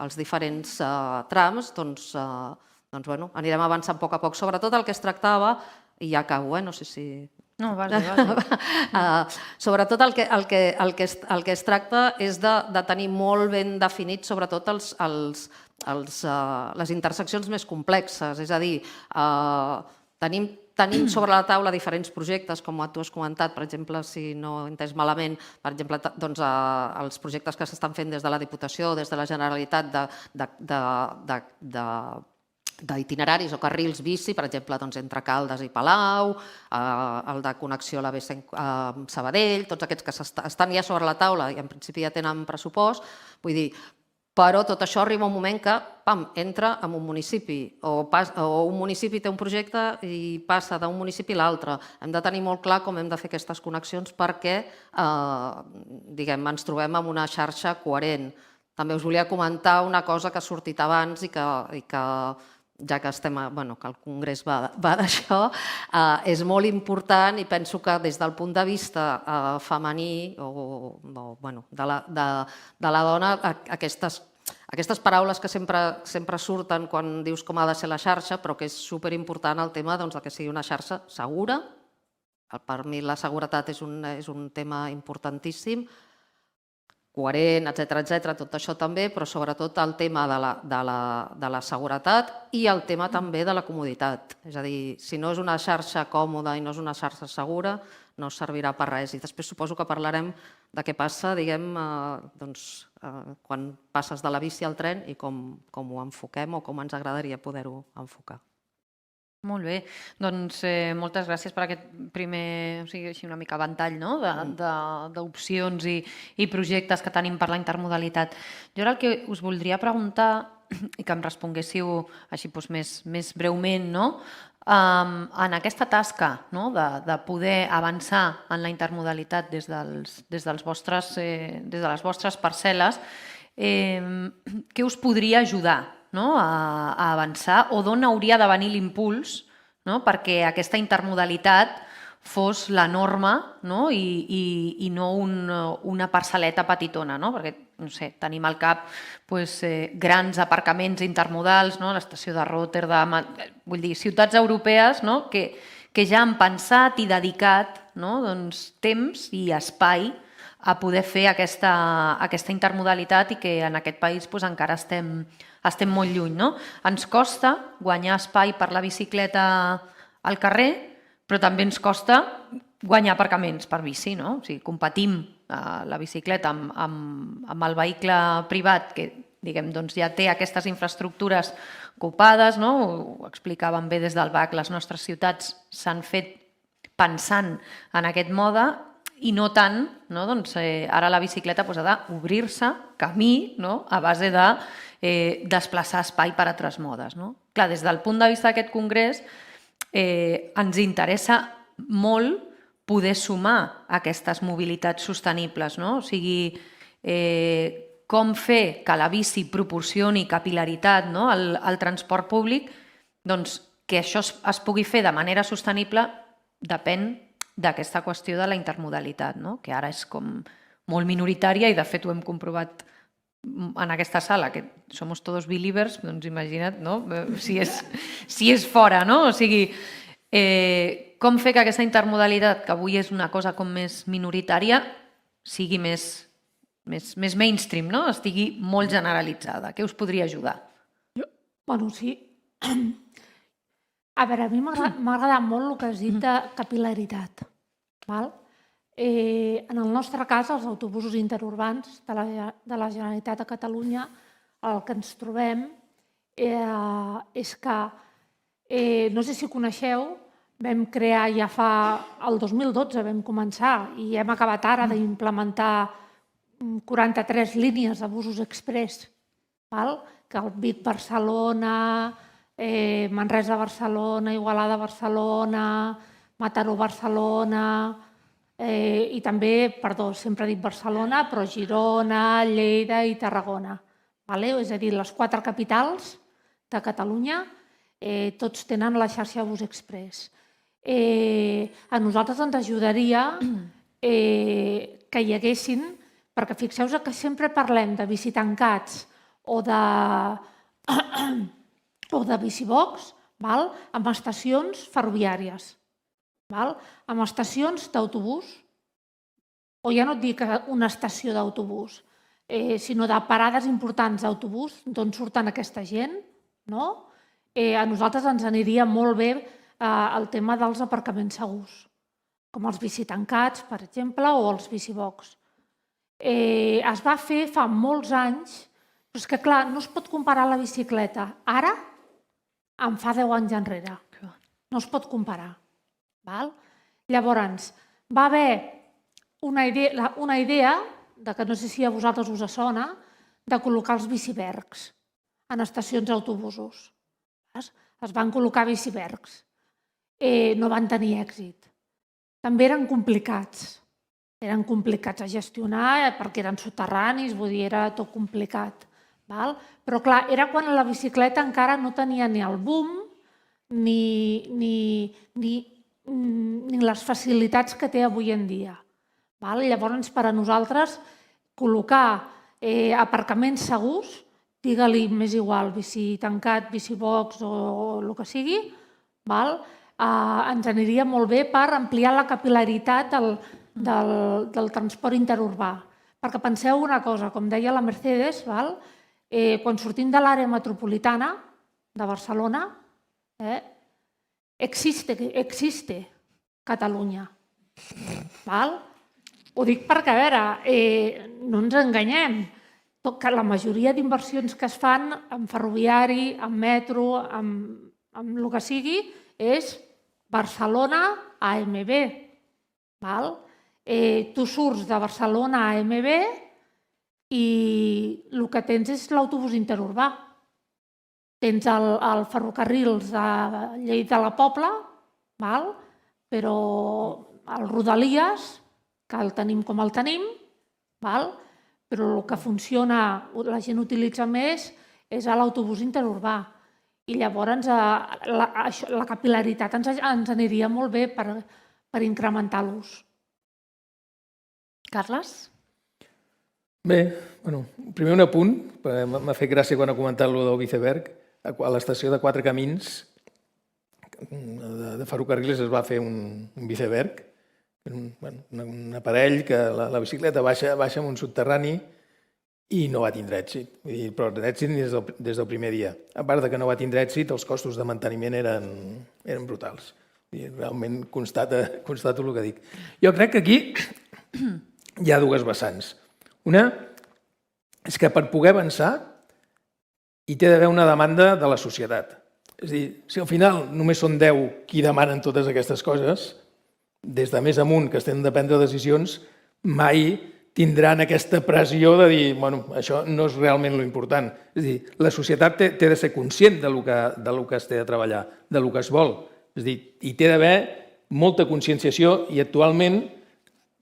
els diferents trams, doncs anirem avançant a poc, sobretot el que es tractava, i ja acabo, no sé si... No, vale. Sobretot el que es tracta és de tenir molt ben definits sobretot les interseccions més complexes, és a dir, tenim sobre la taula diferents projectes, com tu has comentat, per exemple, si no he entès malament, per exemple, els projectes que s'estan fent des de la Diputació, des de la Generalitat d'itineraris o carrils bici, per exemple, entre Caldes i Palau, el de connexió a la B100 amb Sabadell, tots aquests que estan ja sobre la taula i en principi ja tenen pressupost, vull dir, però tot això arriba un moment que entra en un municipi o un municipi té un projecte i passa d'un municipi a l'altre. Hem de tenir molt clar com hem de fer aquestes connexions perquè ens trobem amb una xarxa coherent. També us volia comentar una cosa que ha sortit abans i que ja que el Congrés va d'això, és molt important i penso que des del punt de vista femení o de la dona, aquestes paraules que sempre surten quan dius com ha de ser la xarxa, però que és superimportant el tema que sigui una xarxa segura. Per mi la seguretat és un tema importantíssim, coherent, etcètera, tot això també, però sobretot el tema de la seguretat i el tema també de la comoditat. És a dir, si no és una xarxa còmoda i no és una xarxa segura, no servirà per res. I després suposo que parlarem de què passa, quan passes de la bici al tren i com ho enfoquem o com ens agradaria poder-ho enfocar. Molt bé, doncs moltes gràcies per aquest primer, o sigui, així una mica ventall d'opcions i projectes que tenim per la intermodalitat. Jo ara el que us voldria preguntar, i que em responguéssiu així més breument, en aquesta tasca de poder avançar en la intermodalitat des de les vostres parcel·les, què us podria ajudar a avançar o d'on hauria de venir l'impuls perquè aquesta intermodalitat fos la norma i no una parcel·leta petitona, perquè tenim al cap grans aparcaments intermodals, l'estació de Rotterdam, vull dir, ciutats europees que ja han pensat i dedicat temps i espai a poder fer aquesta intermodalitat i que en aquest país encara estem molt lluny. Ens costa guanyar espai per la bicicleta al carrer, però també ens costa guanyar aparcaments per bici. O sigui, competim la bicicleta amb el vehicle privat que ja té aquestes infraestructures copades, ho explicaven bé des del BAC, les nostres ciutats s'han fet pensant en aquest mode i no tant, ara la bicicleta ha d'obrir-se camí a base de desplaçar espai per altres modes. Clar, des del punt de vista d'aquest congrés ens interessa molt poder sumar aquestes mobilitats sostenibles, o sigui, com fer que la bici proporcioni capil·laritat al transport públic, doncs que això es pugui fer de manera sostenible depèn d'aquesta qüestió de la intermodalitat, no? Que ara és com molt minoritària i de fet ho hem comprovat en aquesta sala, que somos todos believers, doncs imagina't, no? Si és fora, no? O sigui, com fer que aquesta intermodalitat, que avui és una cosa com més minoritària, sigui més mainstream, no? Estigui molt generalitzada. Què us podria ajudar? Bueno, sí. A veure, a mi m'ha agradat molt el que has dit de capil·laritat. En el nostre cas, els autobusos interurbans de la Generalitat de Catalunya, el que ens trobem és que, no sé si coneixeu, vam crear ja fa... El 2012 vam començar i hem acabat ara d'implementar 43 línies de busos express, que el Vic-Barcelona, Manresa-Barcelona, Igualada-Barcelona, Mataró-Barcelona i també, perdó, sempre dic Barcelona, però Girona, Lleida i Tarragona. És a dir, les 4 capitals de Catalunya tots tenen la xarxa Bus Express. A nosaltres ens ajudaria que hi haguessin, perquè fixeu-vos que sempre parlem de bicitancats o de bicibox amb estacions ferroviàries, amb estacions d'autobús, o ja no et dic una estació d'autobús, sinó de parades importants d'autobús d'on surten aquesta gent. A nosaltres ens aniria molt bé el tema dels aparcaments segurs, com els bicitancats, per exemple, o els bicibox. Es va fer fa molts anys, però és que, clar, no es pot comparar la bicicleta ara amb fa 10 anys enrere. No es pot comparar. Llavors, va haver una idea, que no sé si a vosaltres us sona, de col·locar els bicibergs en estacions d'autobusos. Es van col·locar bicibergs. No van tenir èxit. També eren complicats. Eren complicats a gestionar perquè eren soterranis, vull dir, era tot complicat. Però, clar, era quan la bicicleta encara no tenia ni el boom ni les facilitats que té avui en dia. Llavors, per a nosaltres, col·locar aparcaments segurs, digue-li més igual, bici tancat, bicibox o el que sigui, ens aniria molt bé per ampliar la capil·laritat del transport interurbà. Perquè penseu una cosa, com deia la Mercedes, quan sortim de l'àrea metropolitana de Barcelona, existe Catalunya. Ho dic perquè, a veure, no ens enganyem, que la majoria d'inversions que es fan en ferroviari, en metro, en el que sigui, és Barcelona a AMB. Tu surts de Barcelona a AMB i el que tens és l'autobús interurbà. Tens el ferrocarril de Lleida a la Pobla, però el Rodalies, que el tenim com el tenim, però el que funciona, la gent utilitza més, és l'autobús interurbà. I llavors la capil·laritat ens aniria molt bé per incrementar l'ús. Carles? Bé, primer un apunt, m'ha fet gràcia quan ha comentat allò del Biceberg. A l'estació de Quatre Camins de ferrocarrils es va fer un Biceberg, un aparell que la bicicleta baixa en un subterrani i no va tindre èxit. Però èxit des del primer dia. A part que no va tindre èxit, els costos de manteniment eren brutals. Realment constato el que dic. Jo crec que aquí hi ha dues vessants. Una és que per poder avançar hi té d'haver una demanda de la societat. És a dir, si al final només són 10 qui demanen totes aquestes coses, des de més amunt que estem de prendre decisions, mai tindran aquesta pressió de dir, això no és realment l'important. És a dir, la societat té de ser conscient del que es té de treballar, del que es vol. És a dir, hi té d'haver molta conscienciació i actualment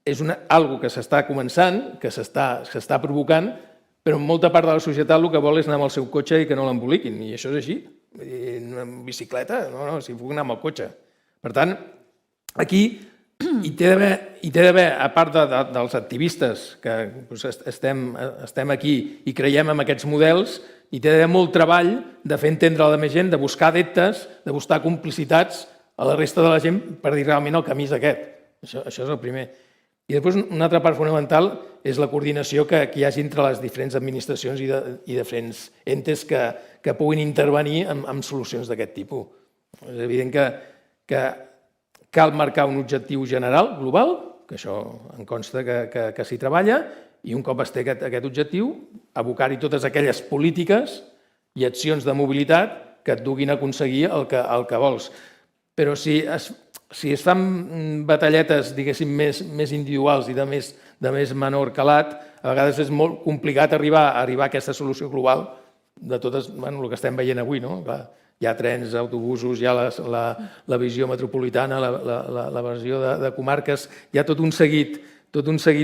és algo que s'està començant, que s'està provocant, però molta part de la societat el que vol és anar amb el seu cotxe i que no l'emboliquin. I això és així. En bicicleta, no, si puc anar amb el cotxe. Per tant, aquí I té d'haver, a part dels activistes que estem aquí i creiem en aquests models, hi té d'haver molt treball de fer entendre a la més gent, de buscar adeptes, de buscar complicitats a la resta de la gent per dir realment el camí és aquest. Això és el primer. I després una altra part fonamental és la coordinació que hi hagi entre les diferents administracions i diferents entes que puguin intervenir en solucions d'aquest tipus. És evident que cal marcar un objectiu general, global, que això em consta que s'hi treballa, i un cop es té aquest objectiu, abocar-hi totes aquelles polítiques i accions de mobilitat que et duguin a aconseguir el que vols. Però si es fan batalletes, diguéssim, més individuals i de més menor calat, a vegades és molt complicat arribar a aquesta solució global de totes, el que estem veient avui, no? Hi ha trens, autobusos, hi ha la visió metropolitana, la visió de comarques, hi ha tot un seguit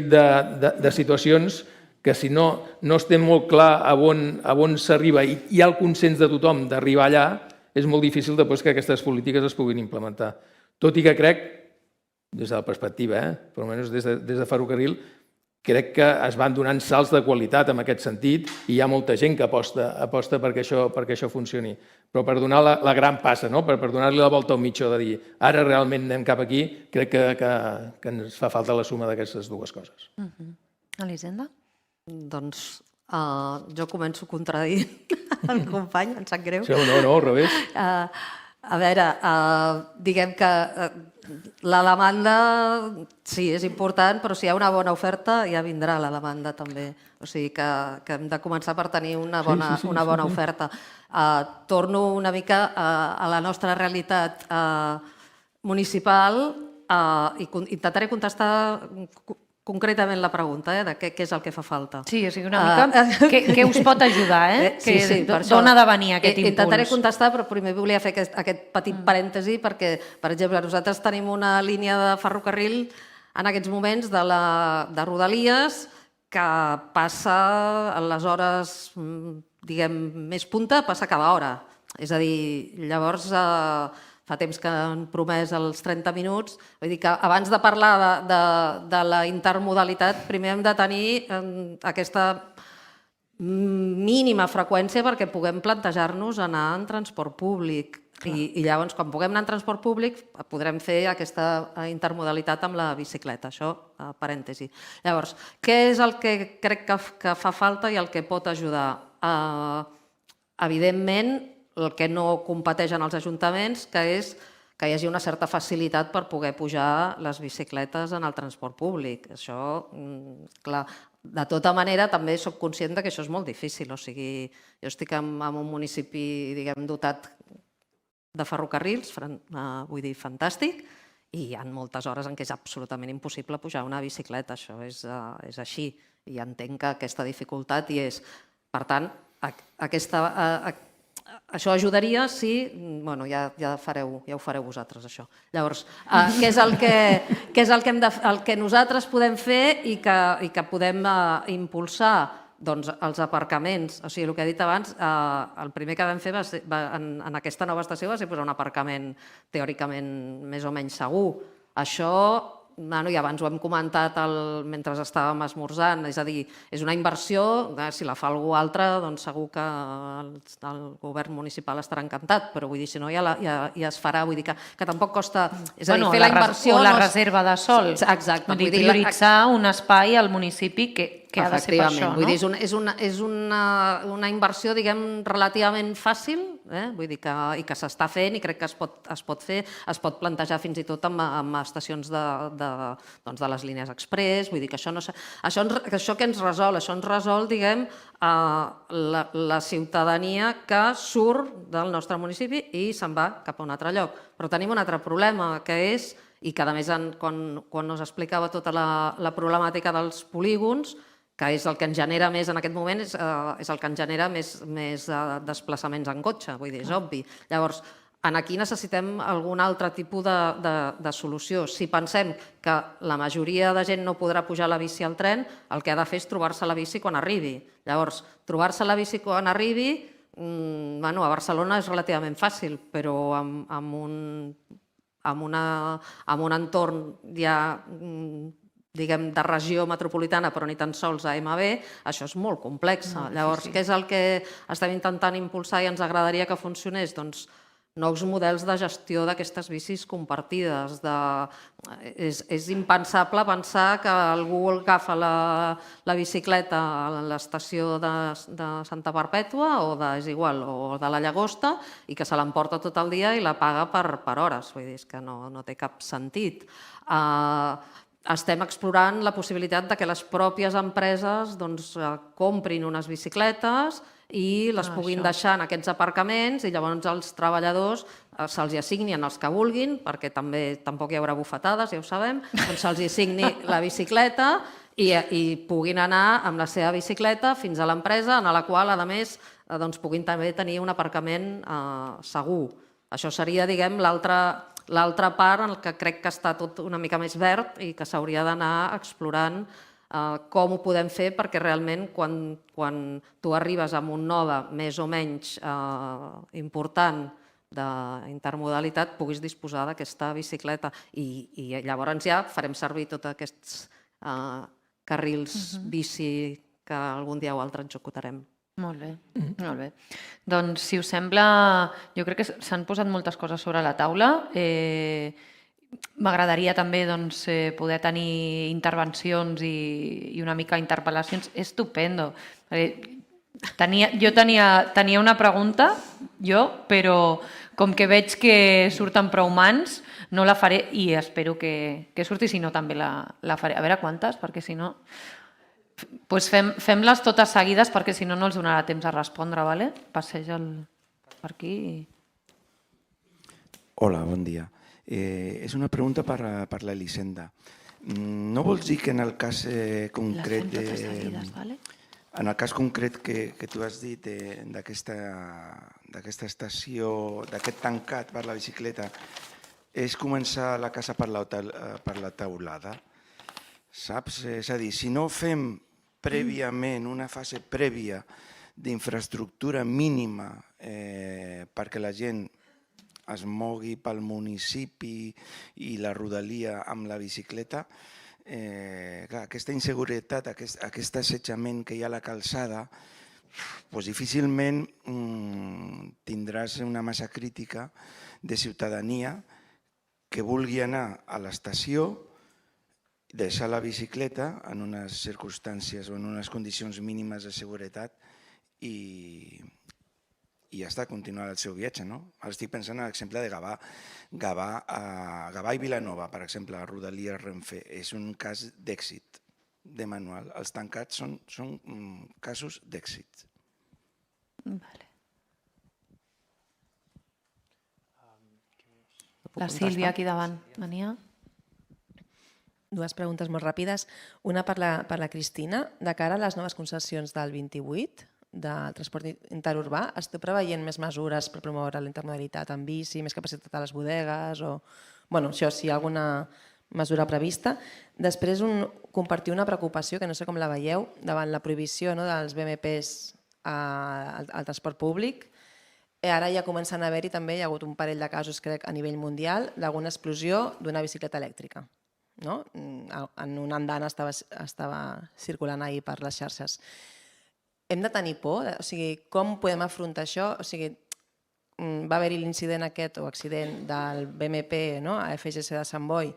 de situacions que si no estem molt clar a on s'arriba i hi ha el consens de tothom d'arribar allà, és molt difícil després que aquestes polítiques es puguin implementar. Tot i que crec, des de la perspectiva, per almenys des de Ferrocarril, crec que es van donant salts de qualitat en aquest sentit i hi ha molta gent que aposta perquè això funcioni. Però per donar la gran passa, per donar-li la volta al mitjó de dir ara realment anem cap aquí, crec que ens fa falta la suma d'aquestes dues coses. Elisenda? Doncs jo començo contradient el company, em sap greu. No, al revés. A veure, diguem que la demanda sí, és important, però si hi ha una bona oferta ja vindrà la demanda també. O sigui que hem de començar per tenir una bona oferta. Torno una mica a la nostra realitat municipal i intentaré contestar concretament la pregunta de què és el que fa falta. Sí, o sigui, una mica què us pot ajudar, d'on ha de venir aquest impuls? Intentaré contestar, però primer volia fer aquest petit parèntesi perquè, per exemple, nosaltres tenim una línia de ferrocarril en aquests moments de Rodalies que passa a les hores, diguem, més punta, passa cada hora. És a dir, llavors fa temps que han promès els 30 minuts. Vull dir que abans de parlar de la intermodalitat, primer hem de tenir aquesta mínima freqüència perquè puguem plantejar-nos anar en transport públic. I llavors, quan puguem anar en transport públic, podrem fer aquesta intermodalitat amb la bicicleta. Això, parèntesi. Llavors, què és el que crec que fa falta i el que pot ajudar? Evidentment, el que no competeix en els ajuntaments, que és que hi hagi una certa facilitat per poder pujar les bicicletes en el transport públic. Això, clar, de tota manera, també soc conscient que això és molt difícil. O sigui, jo estic en un municipi, diguem, dotat de ferrocarrils, vull dir, fantàstic, i hi ha moltes hores en què és absolutament impossible pujar una bicicleta. Això és així. I entenc que aquesta dificultat hi és. Per tant, això ajudaria si... Bueno, ja ho fareu vosaltres, això. Llavors, què és el que nosaltres podem fer i que podem impulsar? Doncs els aparcaments. O sigui, el que he dit abans, el primer que vam fer en aquesta nova estació va ser posar un aparcament teòricament més o menys segur. Això... I abans ho hem comentat mentre estàvem esmorzant, és a dir, és una inversió, si la fa algú altre, doncs segur que el govern municipal estarà encantat, però vull dir, si no ja es farà, vull dir que tampoc costa... És a dir, fer la inversió... O la reserva de sol. Exacte. Vull dir, prioritzar un espai al municipi que ha de ser per això, no? Vull dir, és una inversió, diguem, relativament fàcil, vull dir que s'està fent i crec que es pot fer, es pot plantejar fins i tot amb estacions de les línies express, vull dir que això que ens resol, això ens resol, diguem, la ciutadania que surt del nostre municipi i se'n va cap a un altre lloc. Però tenim un altre problema, que és, i que a més quan us explicava tota la problemàtica dels polígons, que és el que ens genera més en aquest moment, és el que ens genera més desplaçaments en cotxe, vull dir, és obvi. Llavors, aquí necessitem algun altre tipus de solució. Si pensem que la majoria de gent no podrà pujar la bici al tren, el que ha de fer és trobar-se la bici quan arribi. Llavors, trobar-se la bici quan arribi, a Barcelona és relativament fàcil, però amb un en un entorn ja diguem, de regió metropolitana, però ni tan sols a MB, això és molt complex. Llavors, què és el que estem intentant impulsar i ens agradaria que funcionés? Doncs nous models de gestió d'aquestes bicis compartides. És impensable pensar que algú agafa la bicicleta a l'estació de Santa Perpètua o és igual, o de la Llagosta i que se l'emporta tot el dia i la paga per hores. Vull dir, és que no té cap sentit. Estem explorant la possibilitat que les pròpies empreses comprin unes bicicletes i les puguin deixar en aquests aparcaments i llavors els treballadors se'ls assignin els que vulguin, perquè tampoc hi haurà bufetades, ja ho sabem, doncs se'ls assigni la bicicleta i puguin anar amb la seva bicicleta fins a l'empresa, en la qual, a més, puguin també tenir un aparcament segur. Això seria, diguem, l'altra part en què crec que està tot una mica més verd i que s'hauria d'anar explorant com ho podem fer perquè realment quan tu arribes amb un node més o menys important d'intermodalitat puguis disposar d'aquesta bicicleta i llavors ja farem servir tots aquests carrils bici que algun dia o altre executarem. Molt bé, molt bé. Doncs, si us sembla, jo crec que s'han posat moltes coses sobre la taula. M'agradaria també poder tenir intervencions i una mica interpel·lacions. És estupendo. Jo tenia una pregunta, però com que veig que surten prou mans, no la faré i espero que surti, si no també la faré. A veure quantes, perquè si no... Doncs fem-les totes seguides perquè si no no els donarà temps a respondre, ¿vale? Passeja per aquí. Hola, bon dia. És una pregunta per l'Elisenda. No vols dir que en el cas concret en el cas concret que tu has dit d'aquesta estació, d'aquest tancat per la bicicleta, és començar la casa per la teulada? Saps? És a dir, si no fem prèviament, una fase prèvia d'infraestructura mínima perquè la gent es mogui pel municipi i la rodalia amb la bicicleta, aquesta inseguretat, aquest assetjament que hi ha a la calçada, difícilment tindràs una massa crítica de ciutadania que vulgui anar a l'estació, deixar la bicicleta en unes circumstàncies o en unes condicions mínimes de seguretat i ja està, continuar el seu viatge. Ara estic pensant en l'exemple de Gavà. Gavà i Vilanova, per exemple, a Rodalies Renfe, és un cas d'èxit de manual. Els tancats són casos d'èxit. La Sílvia aquí davant, venia. Dues preguntes molt ràpides. Una per la Cristina. De cara a les noves concessions del 28 del transport interurbà, esteu preveient més mesures per promoure la intermodalitat en bici, més capacitat a les bodegues o... Bueno, això, si hi ha alguna mesura prevista. Després, compartir una preocupació, que no sé com la veieu, davant la prohibició dels BMPs al transport públic. Ara ja comencen a haver-hi també, hi ha hagut un parell de casos, crec, a nivell mundial, d'alguna explosió d'una bicicleta elèctrica. En una andana estava circulant ahir per les xarxes. Hem de tenir por? O sigui, com podem afrontar això? O sigui, va haver-hi l'incident aquest o accident del BMP a FGC de Sant Boi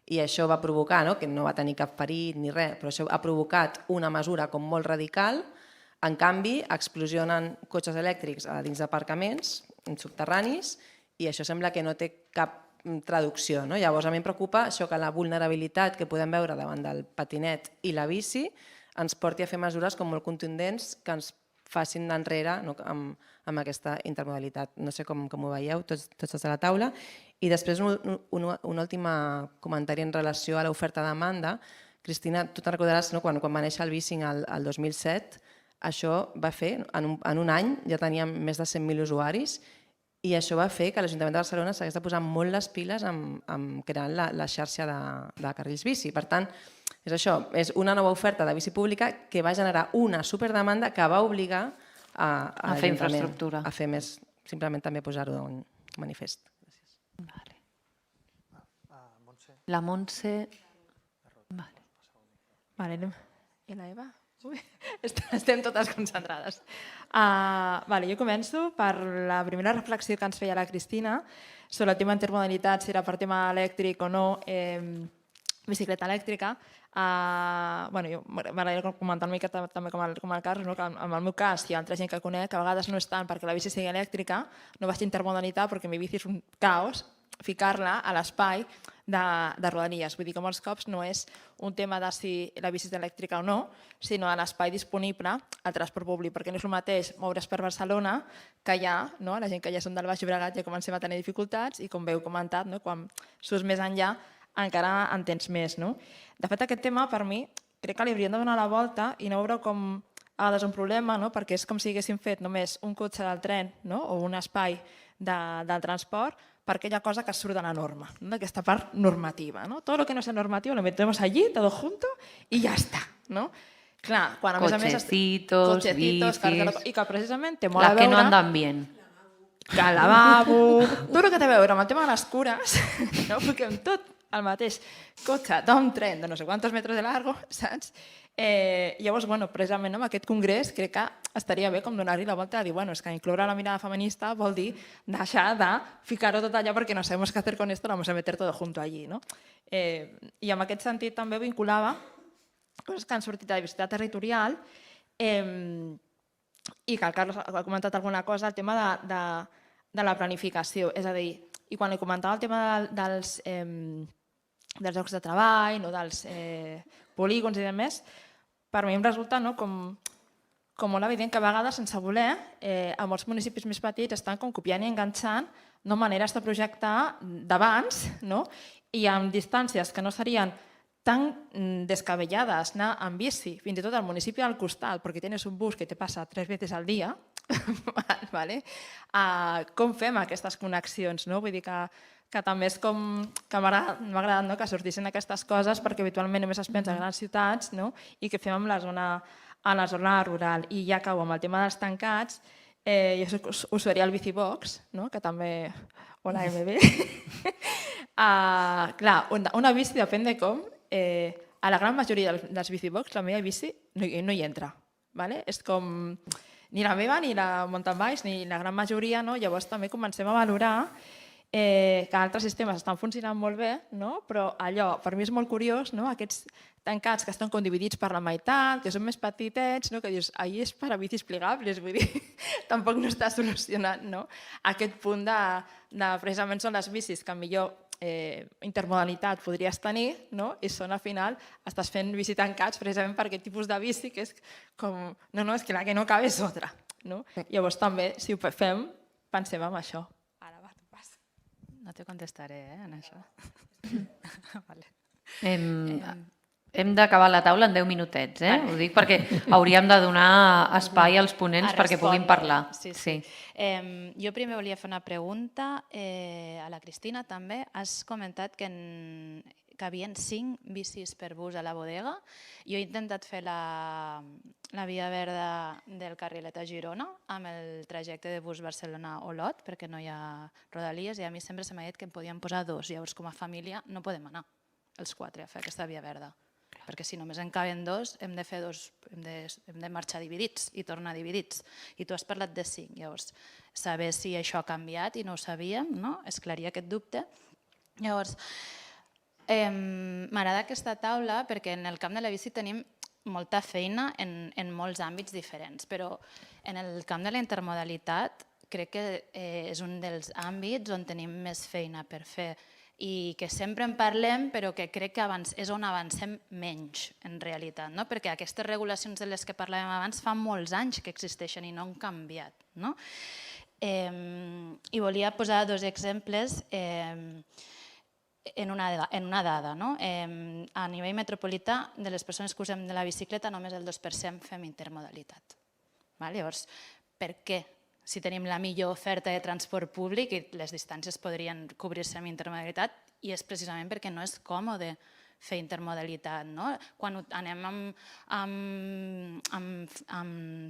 i això va provocar, que no va tenir cap ferit ni res, però això ha provocat una mesura com molt radical. En canvi, explosionen cotxes elèctrics dins d'aparcaments subterranis i això sembla que no té cap traducció. Llavors, a mi em preocupa això que la vulnerabilitat que podem veure davant del patinet i la bici ens porti a fer mesures com molt contundents que ens facin enrere amb aquesta intermodalitat. No sé com ho veieu, tots a la taula. I després un últim comentari en relació a l'oferta-demanda. Cristina, tu te'n recordaràs quan va néixer el bicing el 2007, això va fer, en un any ja teníem més de 100.000 usuaris i això va fer que l'Ajuntament de Barcelona s'hagués de posar molt les piles amb creant la xarxa de carrils bici. Per tant, és això, és una nova oferta de bici pública que va generar una superdemanda que va obligar a fer infraestructura. A fer més, simplement també posar-ho en manifest. La Montse... Vale, i la Eva? Ui, estem totes concentrades. Vale, jo començo per la primera reflexió que ens feia la Cristina sobre el tema intermodalitat, si era per tema elèctric o no, bicicleta elèctrica. Jo m'agradaria comentar una mica també com el Carles, que en el meu cas hi ha altra gent que conec, que a vegades no és tant perquè la bici sigui elèctrica, no vaig intermodalitat perquè mi bici és un caos, ficar-la a l'espai de rodalies. Vull dir que molts cops no és un tema de si la bici és elèctrica o no, sinó de l'espai disponible al transport públic, perquè no és el mateix moure's per Barcelona que ja, la gent que ja són del Baix Llobregat ja comencem a tenir dificultats i com bé heu comentat, quan surts més enllà encara en tens més. De fet, aquest tema per mi crec que li hauríem de donar la volta i no veure com a vegades un problema, perquè és com si haguéssim fet només un cotxe del tren o un espai del transport per aquella cosa que surt de la norma, d'aquesta part normativa. Todo lo que no sea normativo lo metemos allí, todo junto, y ya está. Clar, quan a més a més... Cochecitos, bicis... I que precisament té molt a Las veure... que no andan bien. Que el lavabo... Tot el que té a veure amb el tema de les cures, fiquem tot al mateix cotxe d'un tren de no sé quantos metres de largo, saps? Llavors, precisament amb aquest congrés crec que estaria bé com donar-hi la volta a dir, és que incloure la mirada feminista vol dir deixar de ficar-ho tot allà perquè no sabemos qué hacer con esto, lo vamos a meter todo junto allí. I en aquest sentit també vinculava coses que han sortit de diversitat territorial i que el Carles ha comentat alguna cosa, el tema de la planificació. És a dir, i quan li comentava el tema dels llocs de treball, dels polígons i demés, per mi em resulta com molt evident que a vegades, sense voler, a molts municipis més petits estan com copiant i enganxant maneres de projectar d'abans i amb distàncies que no serien tan descabellades, anar en bici, fins i tot al municipi al costat, perquè tens un bus que te passa 3 veces al dia, com fem aquestes connexions? Vull dir que també és com que m'ha agradat que sortissin aquestes coses perquè habitualment només es pensa en grans ciutats i que fem a la zona rural. I ja acabo amb el tema dels tancats, jo soc usuària del Bicibox, que també... Hola, MB. Clar, una bici depèn de com. A la gran majoria dels Bicibox la meva bici no hi entra. És com... Ni la meva, ni la mountain bikes, ni la gran majoria. Llavors també comencem a valorar que altres sistemes estan funcionant molt bé, però allò, per mi és molt curiós, aquests tancats que estan com dividits per la meitat, que són més petitets, que dius, ahí és per a bicis plegables, vull dir, tampoc no està solucionat aquest punt de precisament són les bicis que millor intermodalitat podries tenir i són al final, estàs fent bici tancats precisament per aquest tipus de bici que és com, no, és que la que no cabe és otra. Llavors també, si ho fem, pensem en això. No te contestaré, en això. Vale. Hem d'acabar la taula en 10 minutets, Ho dic perquè hauríem de donar espai als ponents perquè puguin parlar. Sí. Jo primer volia fer una pregunta a la Cristina també. Has comentat que cabien 5 bicis per bus a la bodega. Jo he intentat fer la via verda del carrilet a Girona amb el trajecte de bus Barcelona-Olot perquè no hi ha rodalies i a mi sempre se m'ha dit que en podíem posar 2. Llavors, com a família, no podem anar els 4 a fer aquesta via verda. Perquè si només en caben 2, hem de fer 2, hem de marxar dividits i tornar dividits. I tu has parlat de 5. Llavors, saber si això ha canviat i no ho sabíem, esclarir aquest dubte. Llavors, m'agrada aquesta taula perquè en el camp de la bici tenim molta feina en molts àmbits diferents, però en el camp de la intermodalitat crec que és un dels àmbits on tenim més feina per fer i que sempre en parlem, però que crec que és on avancem menys, en realitat, perquè aquestes regulacions de les que parlàvem abans fa molts anys que existeixen i no han canviat. I volia posar 2 exemples en una dada. A nivell metropolità, de les persones que usem de la bicicleta, només el 2% fem intermodalitat. Llavors, per què? Si tenim la millor oferta de transport públic i les distàncies podrien cobrir-se amb intermodalitat, i és precisament perquè no és còmode fer intermodalitat. Quan anem amb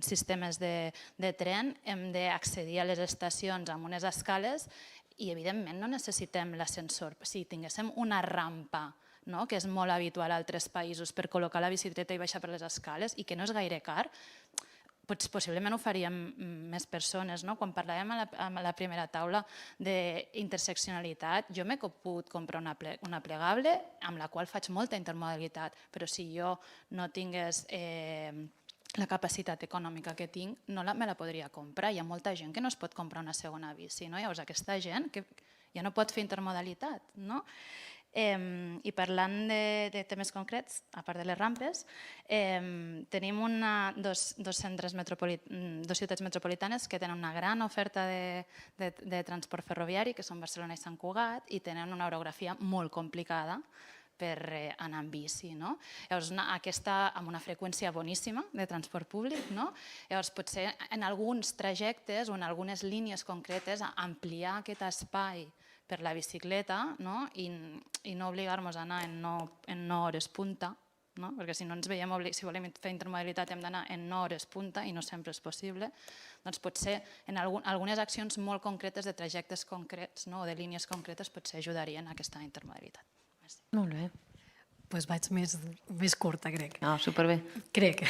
sistemes de tren hem d'accedir a les estacions amb unes escales I, evidentment, no necessitem l'ascensor. Si tinguéssim una rampa, no?, que és molt habitual a altres països, per col·locar la bicicleta i baixar per les escales, i que no és gaire car, possiblement ho faríem més persones. Quan parlàvem a la primera taula d'interseccionalitat, jo m'he pogut comprar una plegable amb la qual faig molta intermodalitat, però si jo no tingués la capacitat econòmica que tinc, no me la podria comprar. Hi ha molta gent que no es pot comprar una segona bici. Llavors, aquesta gent ja no pot fer intermodalitat. I parlant de temes concrets, a part de les rampes, tenim dos ciutats metropolitanes que tenen una gran oferta de transport ferroviari, que són Barcelona i Sant Cugat, i tenen una orografia molt complicada per anar amb bici. Llavors, aquesta amb una freqüència boníssima de transport públic. Llavors, potser en alguns trajectes o en algunes línies concretes ampliar aquest espai per la bicicleta i no obligar-nos a anar en 9 hores punta, perquè si no ens veiem, si volem fer intermodalitat hem d'anar en 9 hores punta i no sempre és possible, doncs potser en algunes accions molt concretes de trajectes concrets o de línies concretes potser ajudarien a aquesta intermodalitat. Molt bé. Doncs vaig més curta, crec. Superbé. Crec.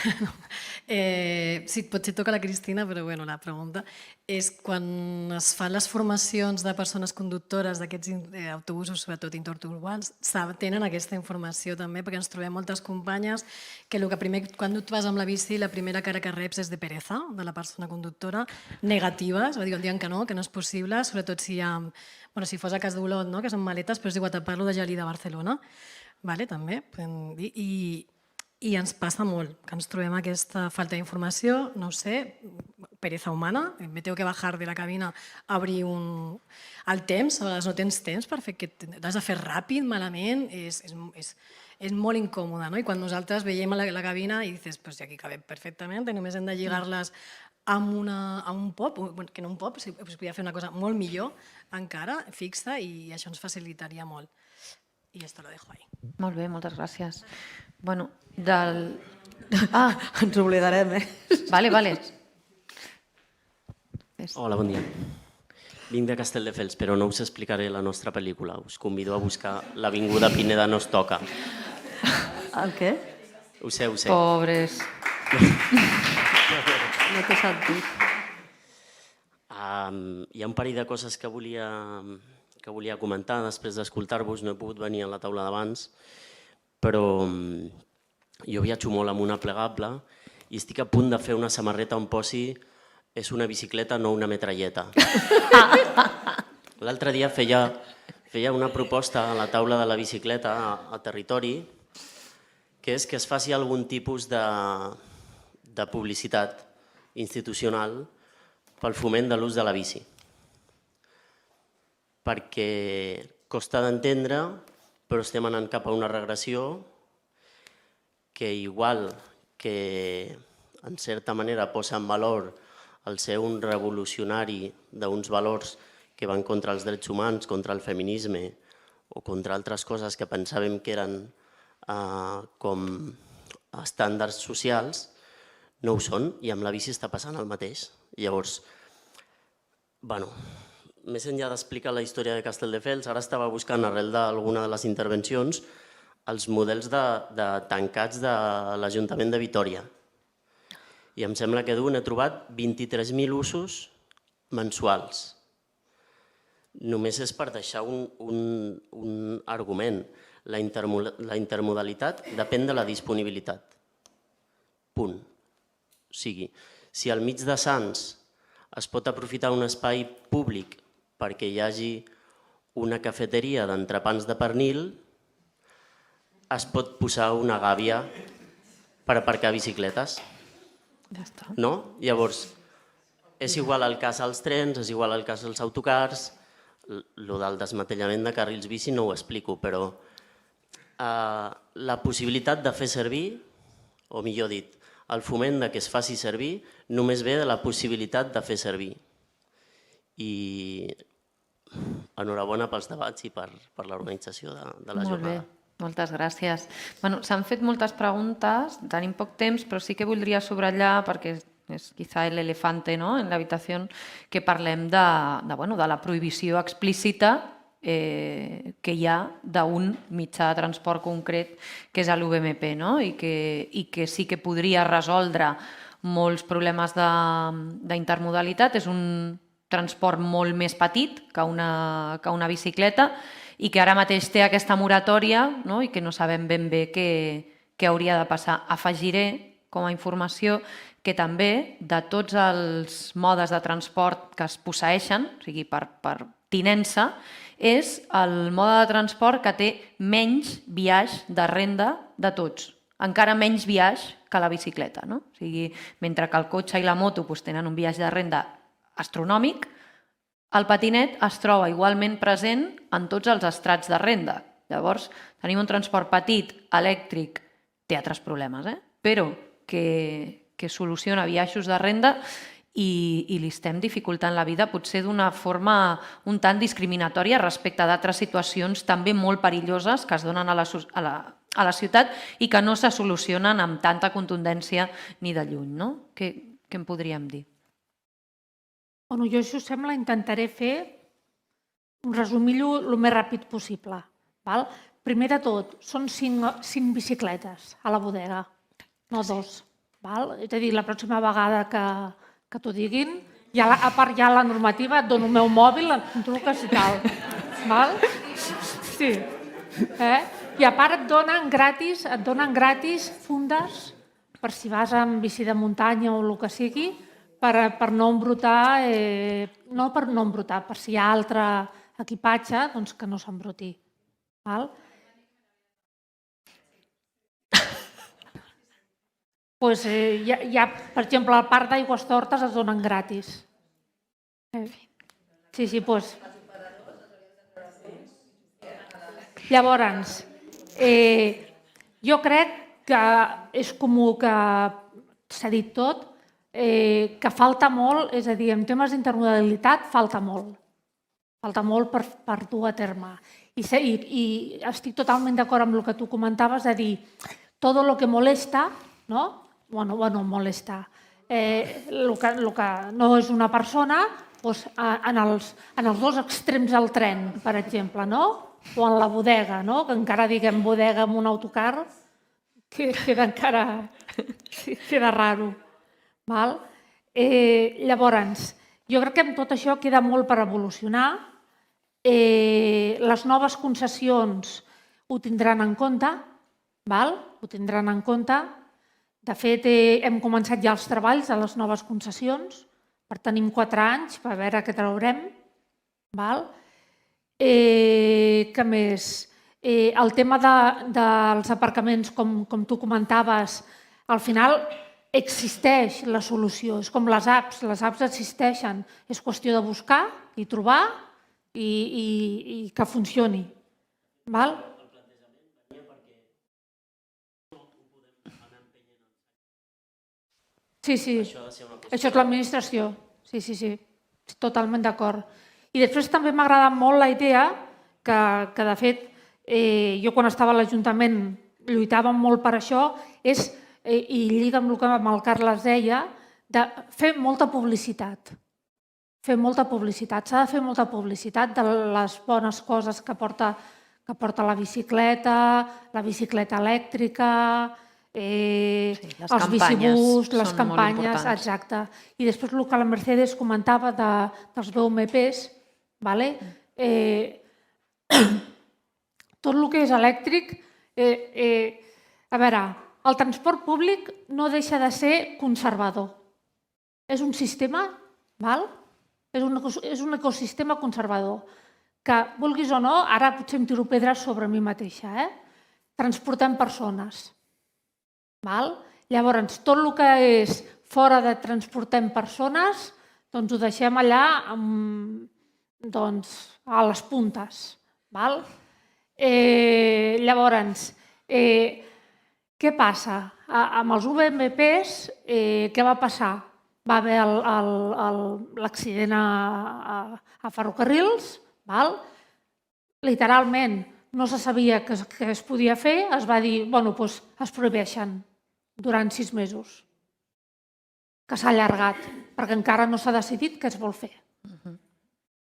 Sí, potser toca la Cristina, però bueno, la pregunta és quan es fan les formacions de persones conductores d'aquests autobusos, sobretot interurbans, tenen aquesta informació també, perquè ens trobem moltes companyes que el que primer, quan tu vas amb la bici, la primera cara que reps és de pereza, de la persona conductora, negatives, diuen que no és possible, sobretot si fos a cas d'Olot, que són maletes, però és igual, te parlo de Gelida, Barcelona, també, podem dir, i ens passa molt, que ens trobem aquesta falta d'informació, no ho sé, pereza humana, me tengo que bajar de la cabina, obrir el temps, a vegades no tens temps per fer, l'has de fer ràpid, malament, és molt incòmode, i quan nosaltres veiem la cabina i dices, pues aquí cabem perfectament, només hem de lligar-les a un pop, que no un pop, es podria fer una cosa molt millor encara, fixa, i això ens facilitaria molt. I esto lo dejo ahí. Molt bé, moltes gràcies. Bueno, Ens oblidarem, Vale. Hola, bon dia. Vinc de Castelldefels, però no us explicaré la nostra pel·lícula. Us convido a buscar l'Avinguda Pineda no es toca. El què? Ho sé. Pobres. No té sentit. Hi ha un parell de coses que volia comentar després d'escoltar-vos. No he pogut venir a la taula d'abans, però jo viatjo molt amb una plegable i estic a punt de fer una samarreta on posi és una bicicleta, no una metralleta. L'altre dia feia una proposta a la taula de la bicicleta a territori, que és que es faci algun tipus de publicitat institucional pel foment de l'ús de la bici. Perquè costa d'entendre, però estem anant cap a una regressió que igual que en certa manera posa en valor el ser un revolucionari d'uns valors que van contra els drets humans, contra el feminisme o contra altres coses que pensàvem que eren com estàndards socials, no ho són, i amb la bici està passant el mateix. Llavors, més enllà d'explicar la història de Castelldefels, ara estava buscant, arrel d'alguna de les intervencions, els models de tancats de l'Ajuntament de Vitòria. I em sembla que d'un he trobat 23.000 usos mensuals. Només és per deixar un argument. La intermodalitat depèn de la disponibilitat. Punt. O sigui, si al mig de Sants es pot aprofitar un espai públic perquè hi hagi una cafeteria d'entrepans de pernil, es pot posar una gàbia per aparcar bicicletes. No? Llavors, és igual el cas als trens, és igual el cas als autocars, el del desmantellament de carrils bici no ho explico, però la possibilitat de fer servir, o millor dit, el foment que es faci servir només ve de la possibilitat de fer servir. I enhorabona pels debats i per l'organització de la jornada. Molt bé, moltes gràcies. S'han fet moltes preguntes, tenim poc temps, però sí que voldria subratllar, perquè és quizá el elefante, ¿no?, en l'habitació, que parlem de la prohibició explícita que hi ha d'un mitjà de transport concret, que és l'UVMP, no? I que sí que podria resoldre molts problemes d'intermodalitat. És un transport molt més petit que una bicicleta i que ara mateix té aquesta moratòria, no?, i que no sabem ben bé què hauria de passar. Afegiré com a informació que també de tots els modes de transport que es posseeixen, o sigui, per tinença, és el mode de transport que té menys biaix de renda de tots. Encara menys biaix que la bicicleta, no? O sigui, mentre que el cotxe i la moto tenen un biaix de renda astronòmic, el patinet es troba igualment present en tots els estrats de renda. Llavors, tenim un transport petit, elèctric, té altres problemes, però que soluciona biaixos de renda i li estem dificultant la vida potser d'una forma un tant discriminatòria respecte d'altres situacions també molt perilloses que es donen a la ciutat i que no se solucionen amb tanta contundència ni de lluny, no? Què en podríem dir? Bueno, jo, si us sembla, intentaré resumir-ho el més ràpid possible. Primer de tot, són 5 bicicletes a la bodega, no 2. És a dir, la pròxima vegada que t'ho diguin, a part ja la normativa, et dono el meu mòbil, em truques i tal. Sí. I a part et donen gratis fundes per si vas amb bici de muntanya o el que sigui, per no embrutar, per si hi ha altre equipatge, doncs que no s'embruti. Per exemple, al parc d'Aigües Tortes es donen gratis. Sí, doncs. Llavors, jo crec que és comú que s'ha dit tot, que falta molt, és a dir, en temes d'intermodalitat falta molt. Falta molt per dur a terme. I estic totalment d'acord amb el que tu comentaves, de dir, tot el que molesta, no? Bueno, molesta. El que no és una persona, en els dos extrems del tren, per exemple, no? O en la bodega, no? Que encara diguem bodega amb un autocar, queda encara... queda raro. Llavors, jo crec que amb tot això queda molt per evolucionar. Les noves concessions ho tindran en compte, ho tindran en compte. De fet, hem començat ja els treballs de les noves concessions, per tenim 4 anys, per veure què traurem. Què més? El tema dels aparcaments, com tu comentaves, al final existeix la solució. És com les apps existeixen. És qüestió de buscar i trobar i que funcioni. Sí, això és l'administració. Sí, totalment d'acord. I després també m'ha agradat molt la idea que, de fet, jo quan estava a l'Ajuntament lluitàvem molt per això, i lliga amb el que el Carles deia, de fer molta publicitat. Fer molta publicitat. S'ha de fer molta publicitat de les bones coses que porta la bicicleta elèctrica, els bicibús, les campanyes, exacte. I després el que la Mercedes comentava dels BUMPs, tot el que és elèctric, a veure, el transport públic no deixa de ser conservador. És un sistema, és un ecosistema conservador, que vulguis o no, ara potser em tiro pedres sobre mi mateixa, transportem persones. Llavors, tot el que és fora de transportem persones, doncs ho deixem allà a les puntes. Llavors, què passa? Amb els VMPs, què va passar? Va haver l'accident a ferrocarrils, literalment no se sabia què es podia fer, es va dir, bueno, doncs es prohibeixen durant 6 mesos. que s'ha allargat, perquè encara no s'ha decidit què es vol fer.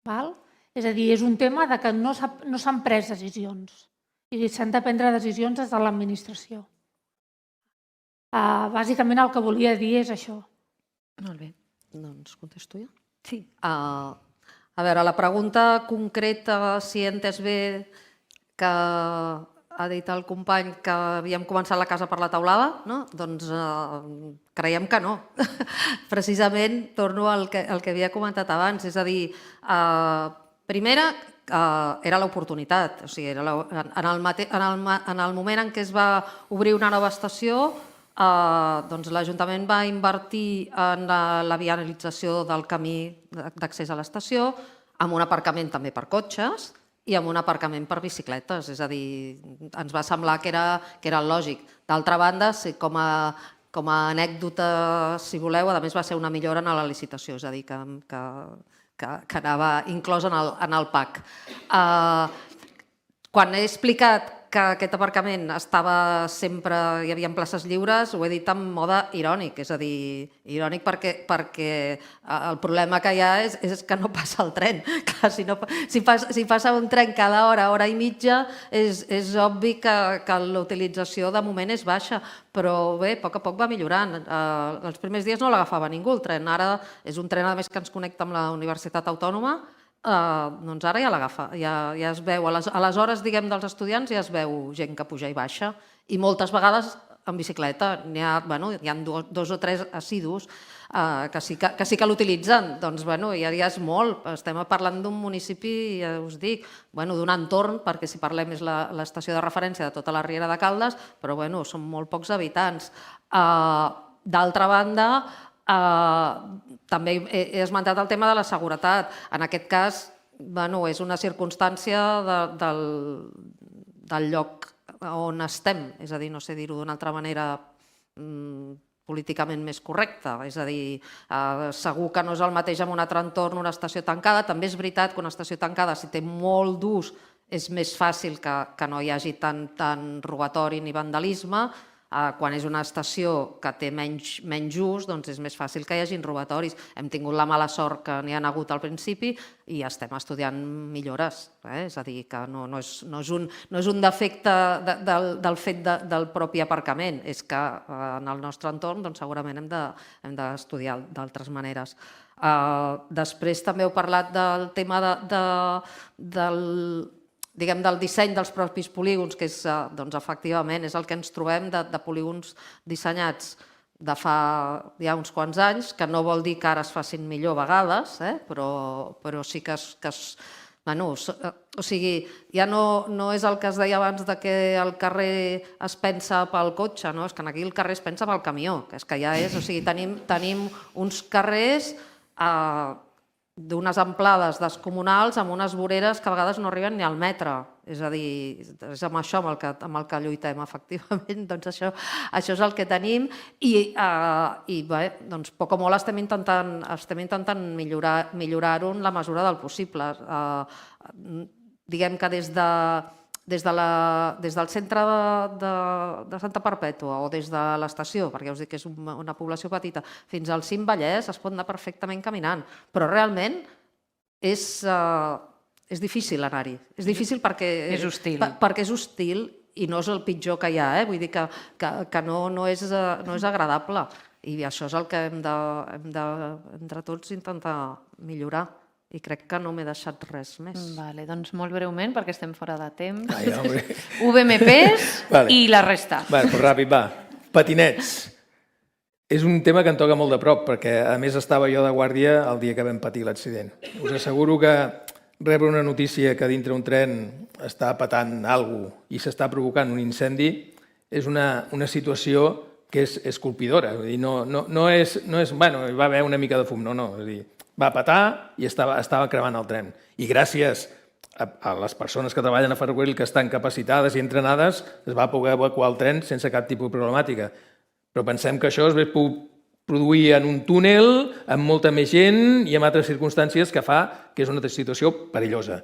Val? És a dir, és un tema de que no s'han pres decisions i s'han de prendre decisions des de l'administració. Bàsicament el que volia dir és això. Molt bé. Doncs contesto jo. Sí. A veure, la pregunta concreta, si he entès bé que ha dit el company que havíem començat la casa per la teulada, no? Doncs creiem que no. Precisament torno al que havia comentat abans, és a dir, primera, era l'oportunitat. O sigui, en el moment en què es va obrir una nova estació, doncs l'Ajuntament va invertir en la viabilització del camí d'accés a l'estació, amb un aparcament també per cotxes i amb un aparcament per bicicletes. És a dir, ens va semblar que era lògic. D'altra banda, com a anècdota, si voleu, a més va ser una millora en la licitació, és a dir, que anava inclòs en el PAC. Quan he explicat que aquest aparcament estava sempre, hi havia places lliures, ho he dit en mode irònic, és a dir, irònic perquè el problema que hi ha és que no passa el tren. Clar, si passa un tren cada hora i mitja, és obvi que la utilització de moment és baixa, però bé, a poc va millorant. Els primers dies no l'agafava ningú el tren, ara és un tren a més que ens connecta amb la Universitat Autònoma, doncs ara ja l'agafa, ja es veu, a les hores dels estudiants ja es veu gent que puja i baixa, i moltes vegades en bicicleta. Hi ha 2 o 3 assidus que sí que l'utilitzen, doncs ja és molt. Estem parlant d'un municipi, ja us dic, d'un entorn, perquè si parlem és l'estació de referència de tota la Riera de Caldes, però són molt pocs habitants. D'altra banda, també he esmentat el tema de la seguretat. En aquest cas, és una circumstància del lloc on estem, és a dir, no sé dir-ho d'una altra manera políticament més correcta, és a dir, segur que no és el mateix en un altre entorn, una estació tancada. També és veritat que una estació tancada, si té molt d'ús, és més fàcil que no hi hagi tant robatori ni vandalisme. Quan és una estació que té menys ús, doncs és més fàcil que hi hagin robatoris. Hem tingut la mala sort que n'hi ha hagut al principi i estem estudiant millores. És a dir, que no és un defecte del fet del propi aparcament, és que en el nostre entorn segurament hem d'estudiar d'altres maneres. Després també heu parlat del tema del disseny dels propis polígons, que efectivament és el que ens trobem de polígons dissenyats de fa ja uns quants anys, que no vol dir que ara es facin millor a vegades, però sí que o sigui, ja no és el que es deia abans que el carrer es pensa pel cotxe, és que aquí el carrer es pensa pel camió, que és que ja és, o sigui, tenim uns carrers d'unes amplades descomunals amb unes voreres que a vegades no arriben ni al metre. És a dir, és amb això amb el que lluitem, efectivament. Doncs això és el que tenim i bé, doncs poc o molt estem intentant millorar-ho en la mesura del possible. Diguem que des del centre de Santa Perpètua o des de l'estació, perquè us dic que és una població petita, fins al cim Vallès es pot anar perfectament caminant, però realment és difícil anar-hi. És difícil perquè és hostil i no és el pitjor que hi ha, vull dir que no és agradable i això és el que hem entre tots intentar millorar. I crec que no m'he deixat res més. Doncs molt breument, perquè estem fora de temps. UVMPs i la resta. Però ràpid, va. Patinets. És un tema que em toca molt de prop, perquè a més estava jo de guàrdia el dia que vam patir l'accident. Us asseguro que rebre una notícia que dintre un tren està patant alguna cosa i s'està provocant un incendi és una situació que és colpidora. No és, bueno, hi va haver una mica de fum, no. És a dir, va patar i estava cremant el tren. I gràcies a les persones que treballen a ferrocarril que estan capacitades i entrenades es va poder evacuar el tren sense cap tipus de problemàtica. Però pensem que això es va produir en un túnel amb molta més gent i amb altres circumstàncies que fa que és una situació perillosa.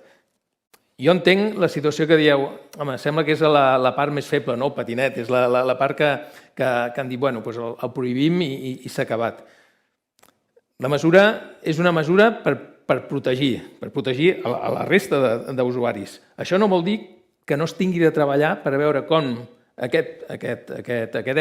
Jo entenc la situació que dieu, home, sembla que és la part més feble, no? El patinet, és la part que han dit, bueno, el prohibim i s'ha acabat. La mesura és una mesura per protegir a la resta d'usuaris. Això no vol dir que no es tingui de treballar per veure com aquest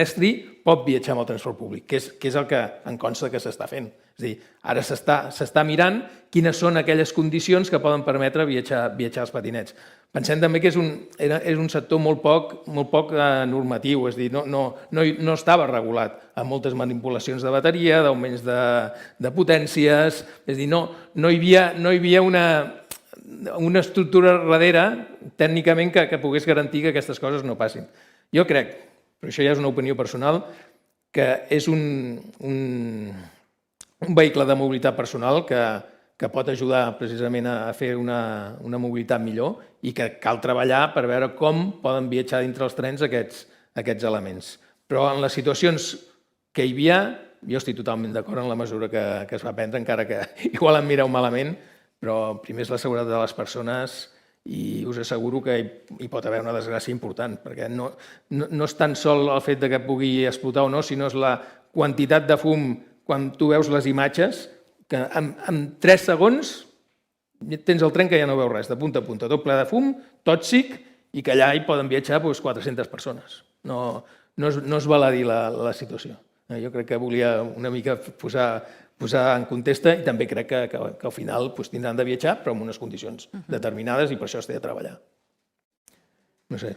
estri pot viatjar amb el transport públic, que és el que em consta que s'està fent. És a dir, ara s'està mirant quines són aquelles condicions que poden permetre viatjar els patinets. Pensem també que és un sector molt poc normatiu, és a dir, no estava regulat, amb moltes manipulacions de bateria, d'augments de potències, és a dir, no hi havia una estructura darrere, tècnicament, que pogués garantir que aquestes coses no passin. Jo crec, però això ja és una opinió personal, que és un vehicle de mobilitat personal que pot ajudar precisament a fer una mobilitat millor i que cal treballar per veure com poden viatjar dintre els trens aquests elements. Però en les situacions que hi havia, jo estic totalment d'acord en la mesura que es va prendre, encara que igual em mireu malament, però primer és la seguretat de les persones i us asseguro que hi pot haver una desgràcia important, perquè no és tan sol el fet que pugui explotar o no, sinó és la quantitat de fum quan tu veus les imatges, que en 3 segons tens el tren que ja no veus res, de punta a punta, tot ple de fum, tòxic, i que allà hi poden viatjar 400 persones. No es val a dir la situació. Jo crec que volia una mica posar en context i també crec que al final tindran de viatjar, però en unes condicions determinades i per això es té de treballar. No sé,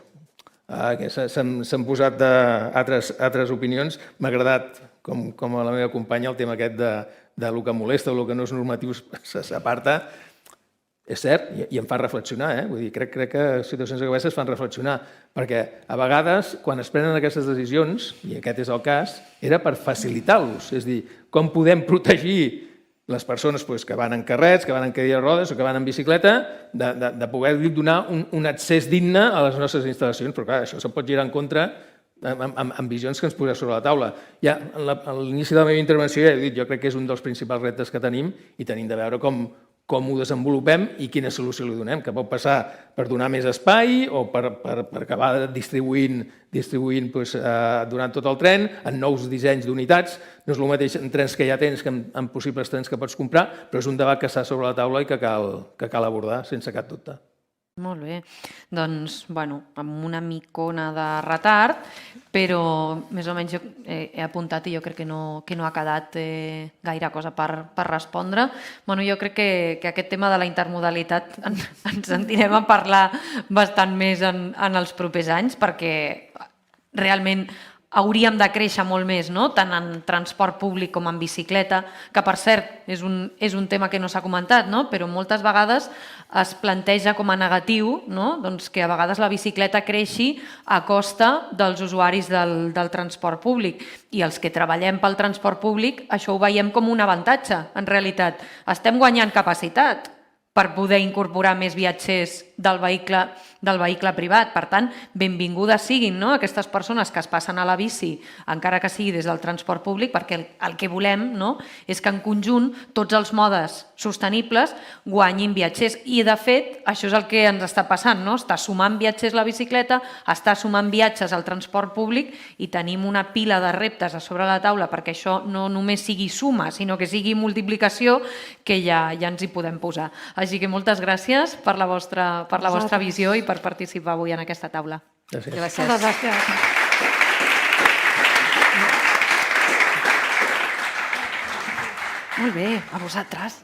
s'han posat altres opinions. M'ha agradat, com a la meva companya, el tema aquest de lo que molesta o el que no és normatiu s'aparta. És cert, i em fa reflexionar, vull dir, crec que situacions com aquestes fan reflexionar, perquè a vegades, quan es prenen aquestes decisions, i aquest és el cas, era per facilitar-los, és a dir, com podem protegir les persones que van en carrets, que van en cadira de rodes o que van en bicicleta, de poder donar un accés digne a les nostres instal·lacions, però clar, això se'n pot girar en contra amb visions que ens posem sobre la taula. Ja a l'inici de la meva intervenció ja he dit, jo crec que és un dels principals reptes que tenim i tenim de veure com ho desenvolupem i quina solució li donem, que pot passar per donar més espai o per acabar distribuint durant tot el tren en nous dissenys d'unitats. No és el mateix en trens que ja tens que en possibles trens que pots comprar, però és un debat que està sobre la taula i que cal abordar sense cap dubte. Molt bé. Doncs, amb una micona de retard, però més o menys he apuntat i jo crec que no ha quedat gaire cosa per respondre. Jo crec que aquest tema de la intermodalitat ens sentirem a parlar bastant més en els propers anys, perquè realment hauríem de créixer molt més, tant en transport públic com en bicicleta, que per cert és un tema que no s'ha comentat, però moltes vegades es planteja com a negatiu que a vegades la bicicleta creixi a costa dels usuaris del transport públic. I els que treballem pel transport públic això ho veiem com un avantatge, en realitat. Estem guanyant capacitat per poder incorporar més viatgers del vehicle privat. Per tant, benvingudes siguin aquestes persones que es passen a la bici, encara que sigui des del transport públic, perquè el que volem és que en conjunt tots els modes sostenibles guanyin viatgers. I, de fet, això és el que ens està passant. Està sumant viatgers la bicicleta, està sumant viatges al transport públic i tenim una pila de reptes a sobre la taula perquè això no només sigui suma, sinó que sigui multiplicació, que ja ens hi podem posar. Així que moltes gràcies per la vostra visió i per participar avui en aquesta taula. Gràcies. Moltes gràcies. Molt bé, a vosaltres.